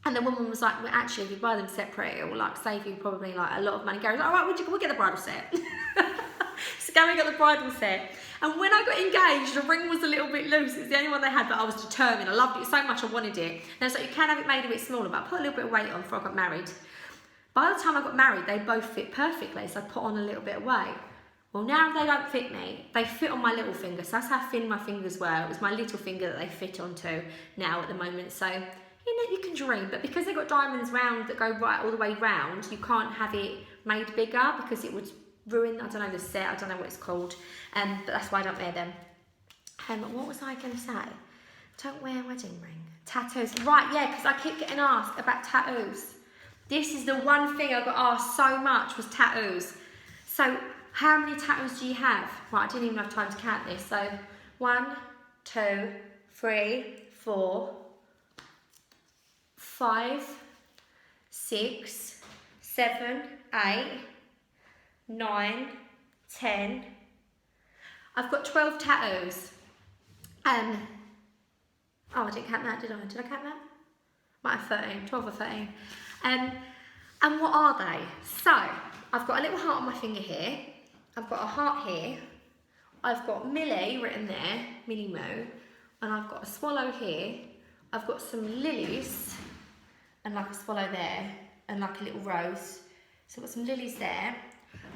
And the woman was like, well, actually, if you buy them separate, it will like save you probably like a lot of money. Gary's like, all right, we'll get the bridal set. So Gary got the bridal set. And when I got engaged, the ring was a little bit loose. It was the only one they had, but I was determined. I loved it so much, I wanted it. And so you can have it made a bit smaller, but I put a little bit of weight on before I got married. By the time I got married, they both fit perfectly, so I put on a little bit of weight. Well, now they don't fit me. They fit on my little finger, so that's how thin my fingers were. It was my little finger that they fit onto now at the moment. So, you know, you can dream, but because they've got diamonds round that go right all the way round, you can't have it made bigger because it would ruin, I don't know the set, I don't know what it's called, but that's why I don't wear them. What was I going to say? Don't wear a wedding ring. Tattoos, right, yeah, because I keep getting asked about tattoos. This is the one thing I got asked so much, was tattoos. So, how many tattoos do you have? Right, I didn't even have time to count this. So, 1, 2, 3, 4, 5, 6, 7, 8, 9, 10. I've got 12 tattoos. Oh, I didn't count that, did I? Did I count that? Might have 13, 12 or 13. And what are they? So, I've got a little heart on my finger here. I've got a heart here. I've got Millie written there, Millie Moo. And I've got a swallow here. I've got some lilies, and like a swallow there, and like a little rose. So I've got some lilies there.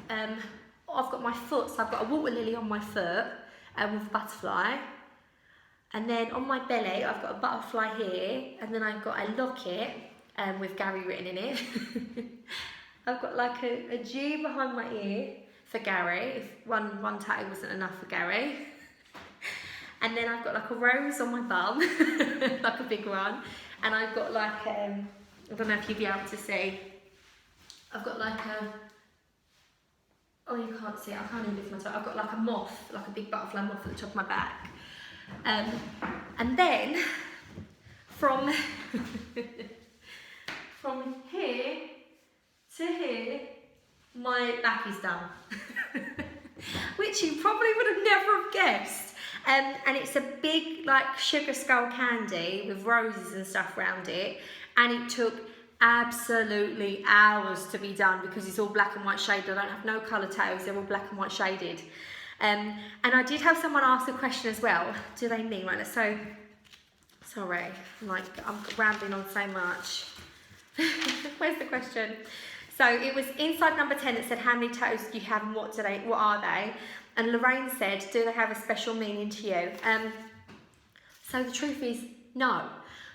I've got my foot, so I've got a water lily on my foot with a butterfly. And then on my belly, I've got a butterfly here, and then I've got a locket with Gary written in it. I've got like a G behind my ear for Gary, if one tattoo wasn't enough for Gary. And then I've got like a rose on my bum, like a big one. And I've got like, I don't know if you'll be able to see, I've got like a, oh, you can't see it, I can't even lift my toe. I've got like a moth, like a big butterfly moth at the top of my back. And then, from here to here, my back is done. Which you probably would have never have guessed. And it's a big like sugar skull candy with roses and stuff around it, and it took absolutely hours to be done because it's all black and white shaded. I don't have no colour tattoos, they're all black and white shaded. And I did have someone ask a question as well, do they mean right? So sorry, I'm rambling on so much. Where's the question? So it was inside number 10 that said how many tattoos do you have and what are they? And Lorraine said, do they have a special meaning to you? So the truth is, no.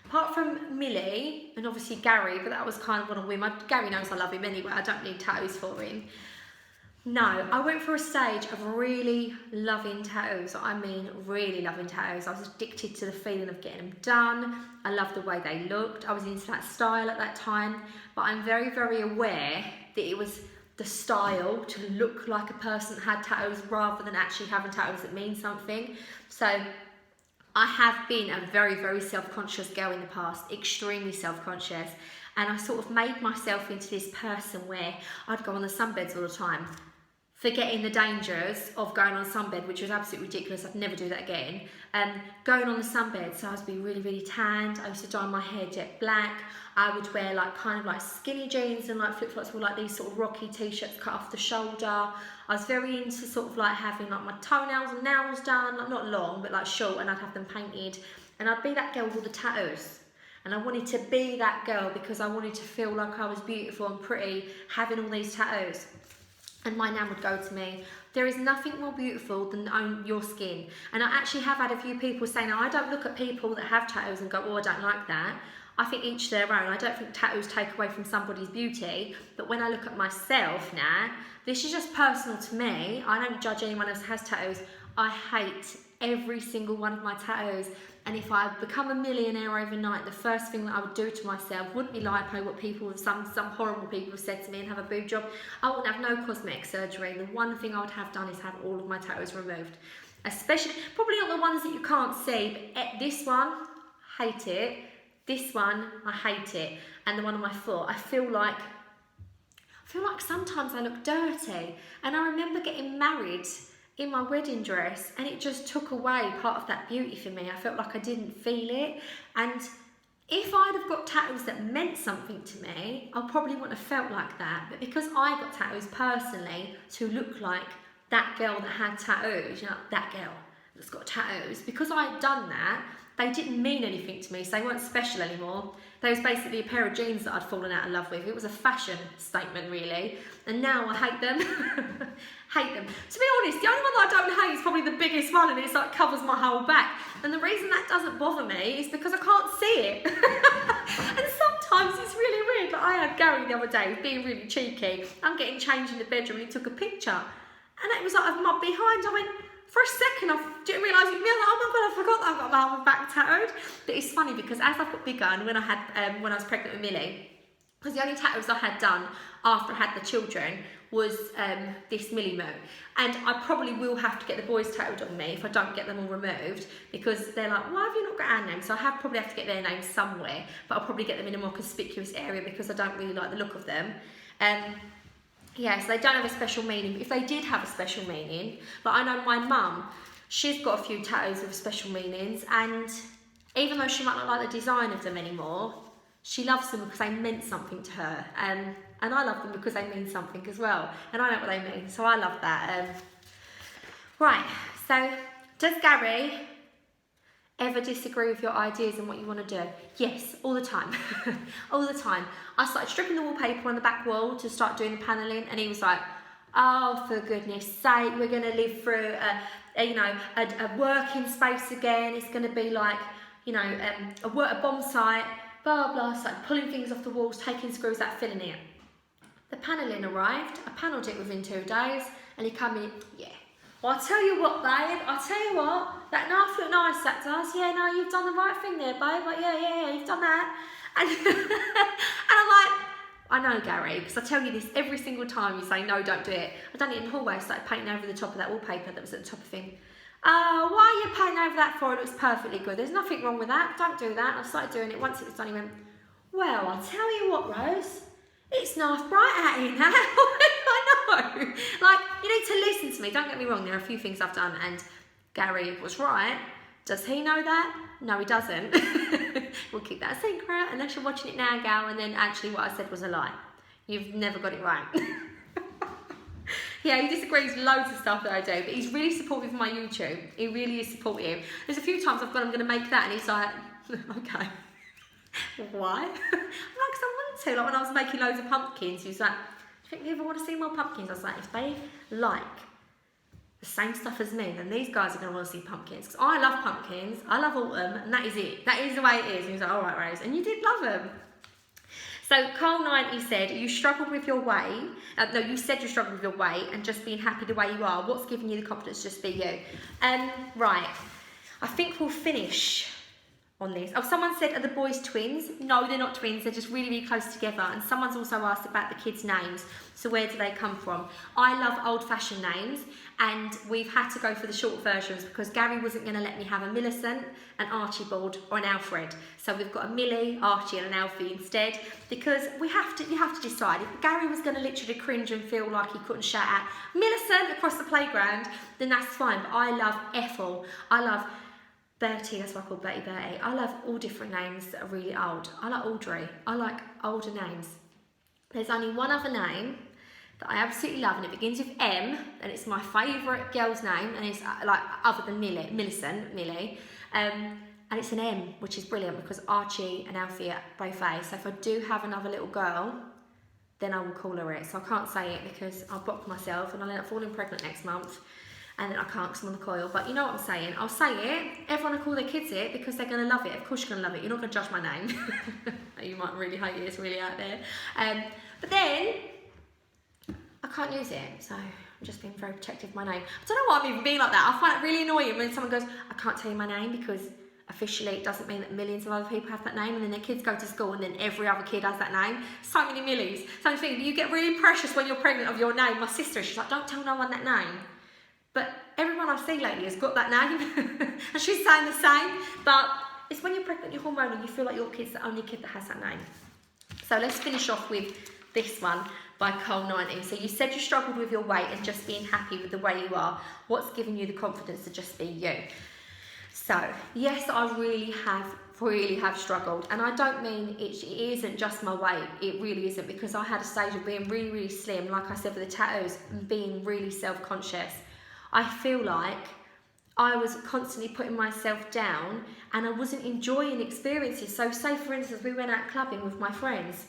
Apart from Millie, and obviously Gary, but that was kind of on a whim. Gary knows I love him anyway, I don't need tattoos for him. No, I went through a stage of really loving tattoos. I mean, really loving tattoos. I was addicted to the feeling of getting them done. I loved the way they looked. I was into that style at that time. But I'm very, very aware that it was the style to look like a person that had tattoos rather than actually having tattoos that mean something. So I have been a very, very self-conscious girl in the past, extremely self-conscious. And I sort of made myself into this person where I'd go on the sunbeds all the time, forgetting the dangers of going on a sunbed, which was absolutely ridiculous. I'd never do that again. Going on the sunbed, so I was being really, really tanned. I used to dye my hair jet black. I would wear like kind of like skinny jeans and like flip-flops with like these sort of rocky t-shirts cut off the shoulder. I was very into sort of like having like my toenails and nails done, like not long, but like short, and I'd have them painted. And I'd be that girl with all the tattoos. And I wanted to be that girl because I wanted to feel like I was beautiful and pretty having all these tattoos. And my nan would go to me, there is nothing more beautiful than your skin. And I actually have had a few people say, now I don't look at people that have tattoos and go, oh, I don't like that. I think each their own. I don't think tattoos take away from somebody's beauty. But when I look at myself now, this is just personal to me. I don't judge anyone else who has tattoos. I hate every single one of my tattoos. And if I become a millionaire overnight, the first thing that I would do to myself wouldn't be lipo, what people, some horrible people have said to me, and have a boob job. I wouldn't have no cosmetic surgery. The one thing I would have done is have all of my tattoos removed. Especially, probably not the ones that you can't see, but this one, hate it. This one, I hate it. And the one on my foot, I feel like sometimes I look dirty. And I remember getting married in my wedding dress, and it just took away part of that beauty for me. I felt like I didn't feel it. And if I'd have got tattoos that meant something to me, I probably wouldn't have felt like that. But because I got tattoos personally to look like that girl that had tattoos, you know, that girl that's got tattoos, because I had done that, they didn't mean anything to me, so they weren't special anymore. They was basically a pair of jeans that I'd fallen out of love with. It was a fashion statement, really. And now I hate them. Hate them. To be honest, the only one that I don't hate is probably the biggest one, and it's like covers my whole back. And the reason that doesn't bother me is because I can't see it. And sometimes it's really weird. Like I had Gary the other day being really cheeky. I'm getting changed in the bedroom and he took a picture. And it was like my behind. I went, for a second, I didn't realise it. I was like, oh my God, I forgot that I've got my whole back tattooed. But it's funny because as I've got bigger, and when I was pregnant with Millie, because the only tattoos I had done after I had the children was this Millie Moo. And I probably will have to get the boys tattooed on me if I don't get them all removed, because they're like, why have you not got our names? So I probably have to get their names somewhere, but I'll probably get them in a more conspicuous area because I don't really like the look of them. Yeah, so they don't have a special meaning. But if they did have a special meaning, like I know my mum, she's got a few tattoos with special meanings, and even though she might not like the design of them anymore, she loves them because they meant something to her. And I love them because they mean something as well. And I know what they mean, so I love that. Right, so does Gary ever disagree with your ideas and what you want to do? Yes, all the time. All the time. I started stripping the wallpaper on the back wall to start doing the panelling, and he was like, oh, for goodness sake, we're going to live through a working space again. It's going to be like, you know, a bomb site, blah, blah. So like pulling things off the walls, taking screws out, filling it. The panelling arrived. I panelled it within 2 days, and he came in, yeah. Well, I'll tell you what, babe, that knife looked nice, that does. Yeah, no, you've done the right thing there, babe. Like, yeah, you've done that. And, and I'm like, I know, Gary, because I tell you this every single time you say, no, don't do it. I've done it in the hallway. I started painting over the top of that wallpaper that was at the top of the thing. Oh, why are you painting over that for? It looks perfectly good. There's nothing wrong with that. Don't do that. I started doing it. Once it was done, he went, well, I'll tell you what, Rose. it's nice bright out here now. I know. Like, you need to listen to me. Don't get me wrong, there are a few things I've done and Gary was right. Does he know that? No, he doesn't. We'll keep that a secret unless you're watching it now, gal, and then actually what I said was a lie. You've never got it right. Yeah, he disagrees with loads of stuff that I do, but he's really supportive of my YouTube. He really is supportive. There's a few times I've gone, I'm going to make that, and he's like, okay. Why? I'm like, because I want to. Like when I was making loads of pumpkins, he was like, do you think people want to see more pumpkins? I was like, if they like the same stuff as me, then these guys are going to want to see pumpkins. Because I love pumpkins, I love autumn, and that is it. That is the way it is. And he was like, all right, Rose. And you did love them. So Cole90 said, you struggled with your weight. No, you said you struggled with your weight and just being happy the way you are. What's giving you the confidence to just be you? Right. I think we'll finish on this. Oh, someone said, are the boys twins? No, they're not twins. They're just really, really close together. And someone's also asked about the kids' names. So where do they come from? I love old-fashioned names, and we've had to go for the short versions because Gary wasn't going to let me have a Millicent, an Archibald, or an Alfred. So we've got a Millie, Archie, and an Alfie instead, because you have to decide. If Gary was going to literally cringe and feel like he couldn't shout out Millicent across the playground, then that's fine. But I love Ethel. I love Bertie, that's why I call Bertie. I love all different names that are really old. I like Audrey. I like older names. There's only one other name that I absolutely love, and it begins with M, and it's my favourite girl's name, and it's like other than Millicent, Millie, and it's an M, which is brilliant because Archie and Alfie are both A. So if I do have another little girl, then I will call her it. So I can't say it because I'll block myself and I'll end up falling pregnant next month. And then I can't because I'm on the coil. But you know what I'm saying. I'll say it. Everyone will call their kids it because they're going to love it. Of course you're going to love it. You're not going to judge my name. You might really hate it. It's really out there. But then, I can't use it. So I'm just being very protective of my name. I don't know why I'm even being like that. I find it really annoying when someone goes, I can't tell you my name because officially it doesn't mean that millions of other people have that name, and then their kids go to school and then every other kid has that name. So many millies. So I'm thinking, you get really precious when you're pregnant of your name. My sister, she's like, don't tell no one that name. But everyone I see lately has got that name, and she's saying the same. But it's when you're pregnant, you're hormonal, you feel like your kid's the only kid that has that name. So let's finish off with this one by Cole90. So you said you struggled with your weight and just being happy with the way you are. What's given you the confidence to just be you? So yes, I really have struggled, and I don't mean it isn't just my weight. It really isn't, because I had a stage of being really, really slim, like I said with the tattoos, and being really self-conscious. I feel like I was constantly putting myself down and I wasn't enjoying experiences. So say for instance, we went out clubbing with my friends.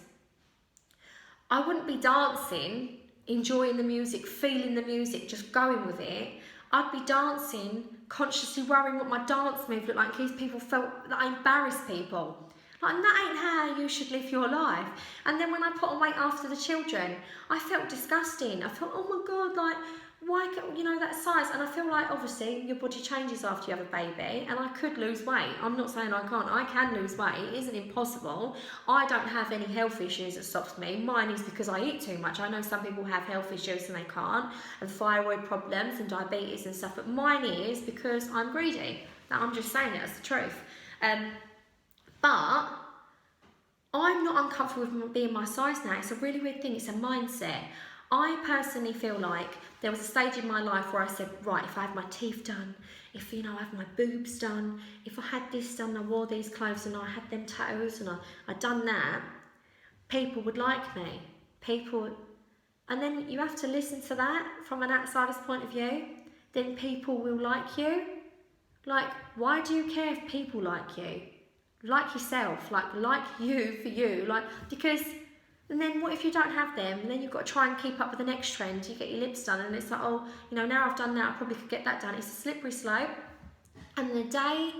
I wouldn't be dancing, enjoying the music, feeling the music, just going with it. I'd be dancing, consciously worrying what my dance move looked like in case people felt that I embarrassed people. Like, that ain't how you should live your life. And then when I put on weight after the children, I felt disgusting. I felt, oh my God, like, why, you know, that size. And I feel like obviously your body changes after you have a baby, and I could lose weight. I'm not saying I can't. I can lose weight. It isn't impossible. I don't have any health issues that stops me. Mine is because I eat too much. I know some people have health issues and they can't, and thyroid problems and diabetes and stuff, but mine is because I'm greedy. Now, I'm just saying it as the truth. But I'm not uncomfortable with being my size now. It's a really weird thing. It's a mindset. I personally feel like there was a stage in my life where I said, right, if I have my teeth done, if, you know, I have my boobs done, if I had this done, I wore these clothes and I had them tattoos and I'd done that, people would like me. And then you have to listen to that from an outsider's point of view. Then people will like you. Like, why do you care if people like you? Like yourself, like you for you, like, because, and then what if you don't have them? And then you've got to try and keep up with the next trend. You get your lips done and it's like, oh, you know, now I've done that, I probably could get that done. It's a slippery slope. And the day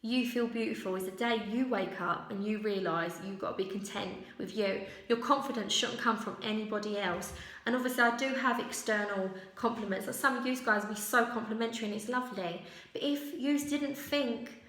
you feel beautiful is the day you wake up and you realise you've got to be content with you. Your confidence shouldn't come from anybody else. And obviously I do have external compliments. Like, some of you guys will be so complimentary and it's lovely. But if you didn't think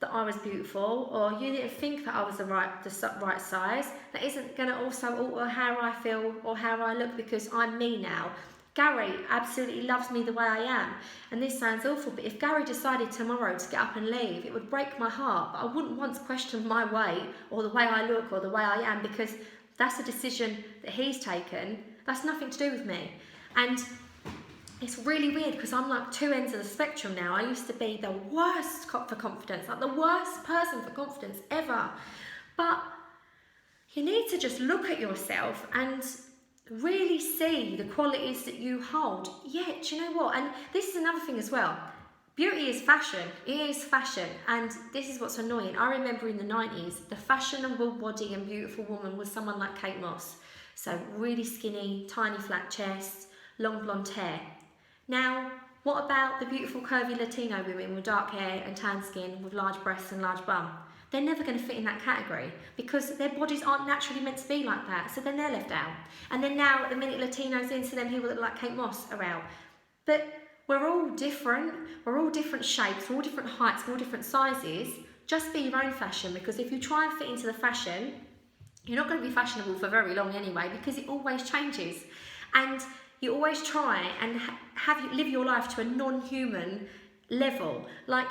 that I was beautiful, or you didn't think that I was the right size, that isn't going to also alter how I feel or how I look, because I'm me now. Gary absolutely loves me the way I am, and this sounds awful, but if Gary decided tomorrow to get up and leave, it would break my heart. But I wouldn't once question my weight or the way I look or the way I am, because That's a decision that he's taken. That's nothing to do with me. And it's really weird because I'm like two ends of the spectrum now. I used to be the worst for confidence, like the worst person for confidence ever. But you need to just look at yourself and really see the qualities that you hold. Yeah, do you know what? And this is another thing as well. Beauty is fashion. It is fashion. And this is what's annoying. I remember in the 90s, the fashionable body and beautiful woman was someone like Kate Moss. So really skinny, tiny flat chest, long blonde hair. Now, what about the beautiful curvy Latino women with dark hair and tan skin with large breasts and large bum? They're never going to fit in that category because their bodies aren't naturally meant to be like that. So then they're left out. And then now, at the minute Latinos in, so then people that look like Kate Moss are out. But we're all different. We're all different shapes. We're all different heights. We're all different sizes. Just be your own fashion, because if you try and fit into the fashion, you're not going to be fashionable for very long anyway, because it always changes. And you always try and live your life to a non-human level. Like,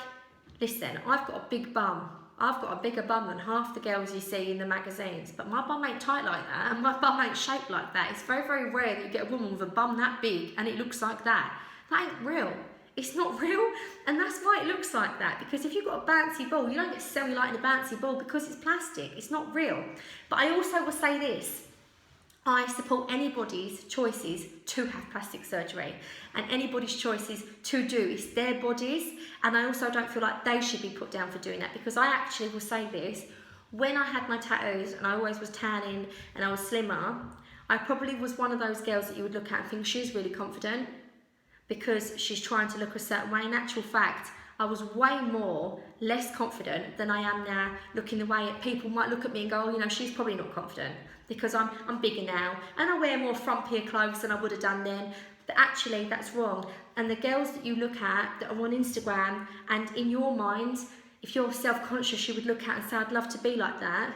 listen, I've got a big bum. I've got a bigger bum than half the girls you see in the magazines, but my bum ain't tight like that, and my bum ain't shaped like that. It's very, very rare that you get a woman with a bum that big and it looks like that. That ain't real. It's not real, and that's why it looks like that, because if you've got a bouncy ball, you don't get cellulite in a bouncy ball because it's plastic. It's not real. But I also will say this. I support anybody's choices to have plastic surgery, and anybody's choices to do. It's their bodies, and I also don't feel like they should be put down for doing that, because I actually will say this. When I had my tattoos and I always was tanning and I was slimmer, I probably was one of those girls that you would look at and think she's really confident because she's trying to look a certain way. In actual fact, I was way less confident than I am now, looking the way people might look at me and go, oh, you know, she's probably not confident because I'm bigger now and I wear more frumpier clothes than I would have done then. But actually, that's wrong. And the girls that you look at that are on Instagram, and in your mind, if you're self-conscious, you would look at and say, I'd love to be like that.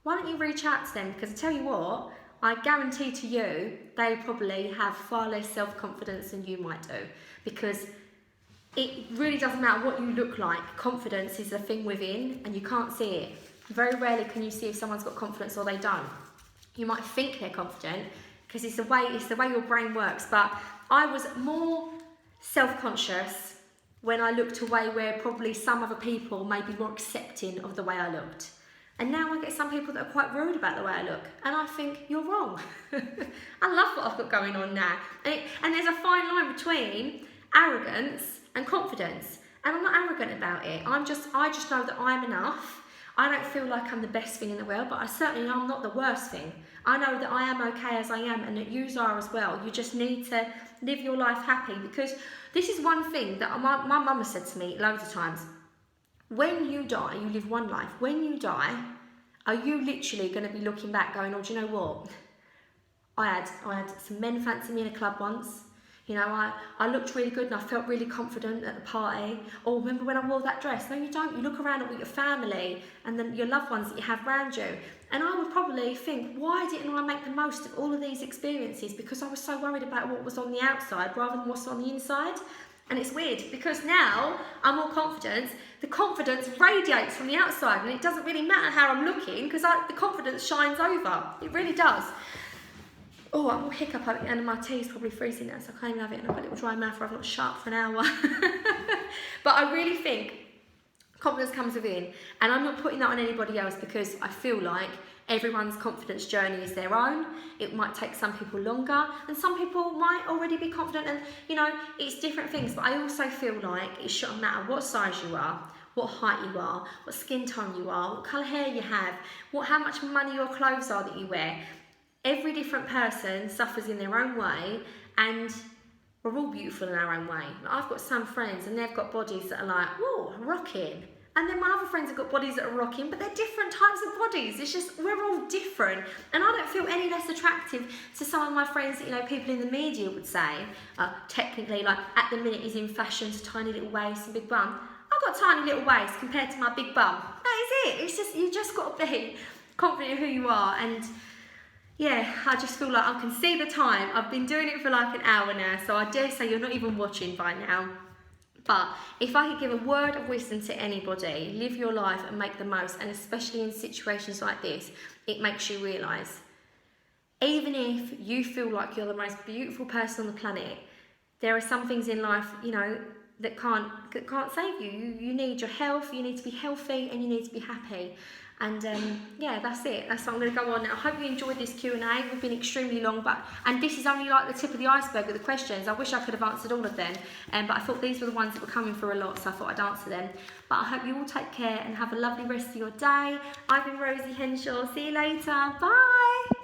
Why don't you reach out to them? Because I tell you what, I guarantee to you, they probably have far less self-confidence than you might do, because it really doesn't matter what you look like. Confidence is a thing within, and you can't see it. Very rarely can you see if someone's got confidence or they don't. You might think they're confident because it's the way your brain works. But I was more self-conscious when I looked away, where probably some other people may be more accepting of the way I looked. And now I get some people that are quite rude about the way I look, and I think you're wrong. I love what I've got going on now, and there's a fine line between arrogance and confidence, and I'm not arrogant about it. I just know that I'm enough. I don't feel like I'm the best thing in the world, but I certainly am not the worst thing. I know that I am okay as I am, and that you are as well. You just need to live your life happy, because this is one thing that my mum has said to me loads of times. When you die, you live one life. When you die, are you literally going to be looking back going, oh, do you know what? I had some men fancy me in a club once. You know, I looked really good and I felt really confident at the party. Or remember when I wore that dress? No, you don't. You look around at your family and then your loved ones that you have around you. And I would probably think, why didn't I make the most of all of these experiences? Because I was so worried about what was on the outside rather than what's on the inside. And it's weird, because now I'm more confident. The confidence radiates from the outside, and it doesn't really matter how I'm looking, because the confidence shines over. It really does. Oh, I'm all hiccup, and my tea's probably freezing now, so I can't even have it, and I've got a little dry mouth where I've not shut for an hour. But I really think confidence comes within, and I'm not putting that on anybody else, because I feel like everyone's confidence journey is their own. It might take some people longer, and some people might already be confident, and you know, it's different things. But I also feel like it shouldn't matter what size you are, what height you are, what skin tone you are, what colour hair you have, how much money your clothes are that you wear. Every different person suffers in their own way, and we're all beautiful in our own way. I've got some friends and they've got bodies that are like, whoa, rocking. And then my other friends have got bodies that are rocking, but they're different types of bodies. It's just, we're all different. And I don't feel any less attractive to some of my friends that, you know, people in the media would say, technically, like, at the minute is in fashion, so tiny little waist and big bum. I've got a tiny little waist compared to my big bum. That is it. It's just, you just got to be confident in who you are. And yeah, I just feel like I can see the time. I've been doing it for like an hour now, so I dare say you're not even watching by now. But if I could give a word of wisdom to anybody, live your life and make the most, and especially in situations like this, it makes you realise even if you feel like you're the most beautiful person on the planet, there are some things in life, you know, that can't save you. You need your health, you need to be healthy, and you need to be happy. And yeah, that's it. That's what I'm going to go on now. I hope you enjoyed this Q&A. We've been extremely long, and this is only like the tip of the iceberg of the questions. I wish I could have answered all of them, but I thought these were the ones that were coming through a lot, so I thought I'd answer them. But I hope you all take care and have a lovely rest of your day. I've been Rosie Henshaw. See you later. Bye.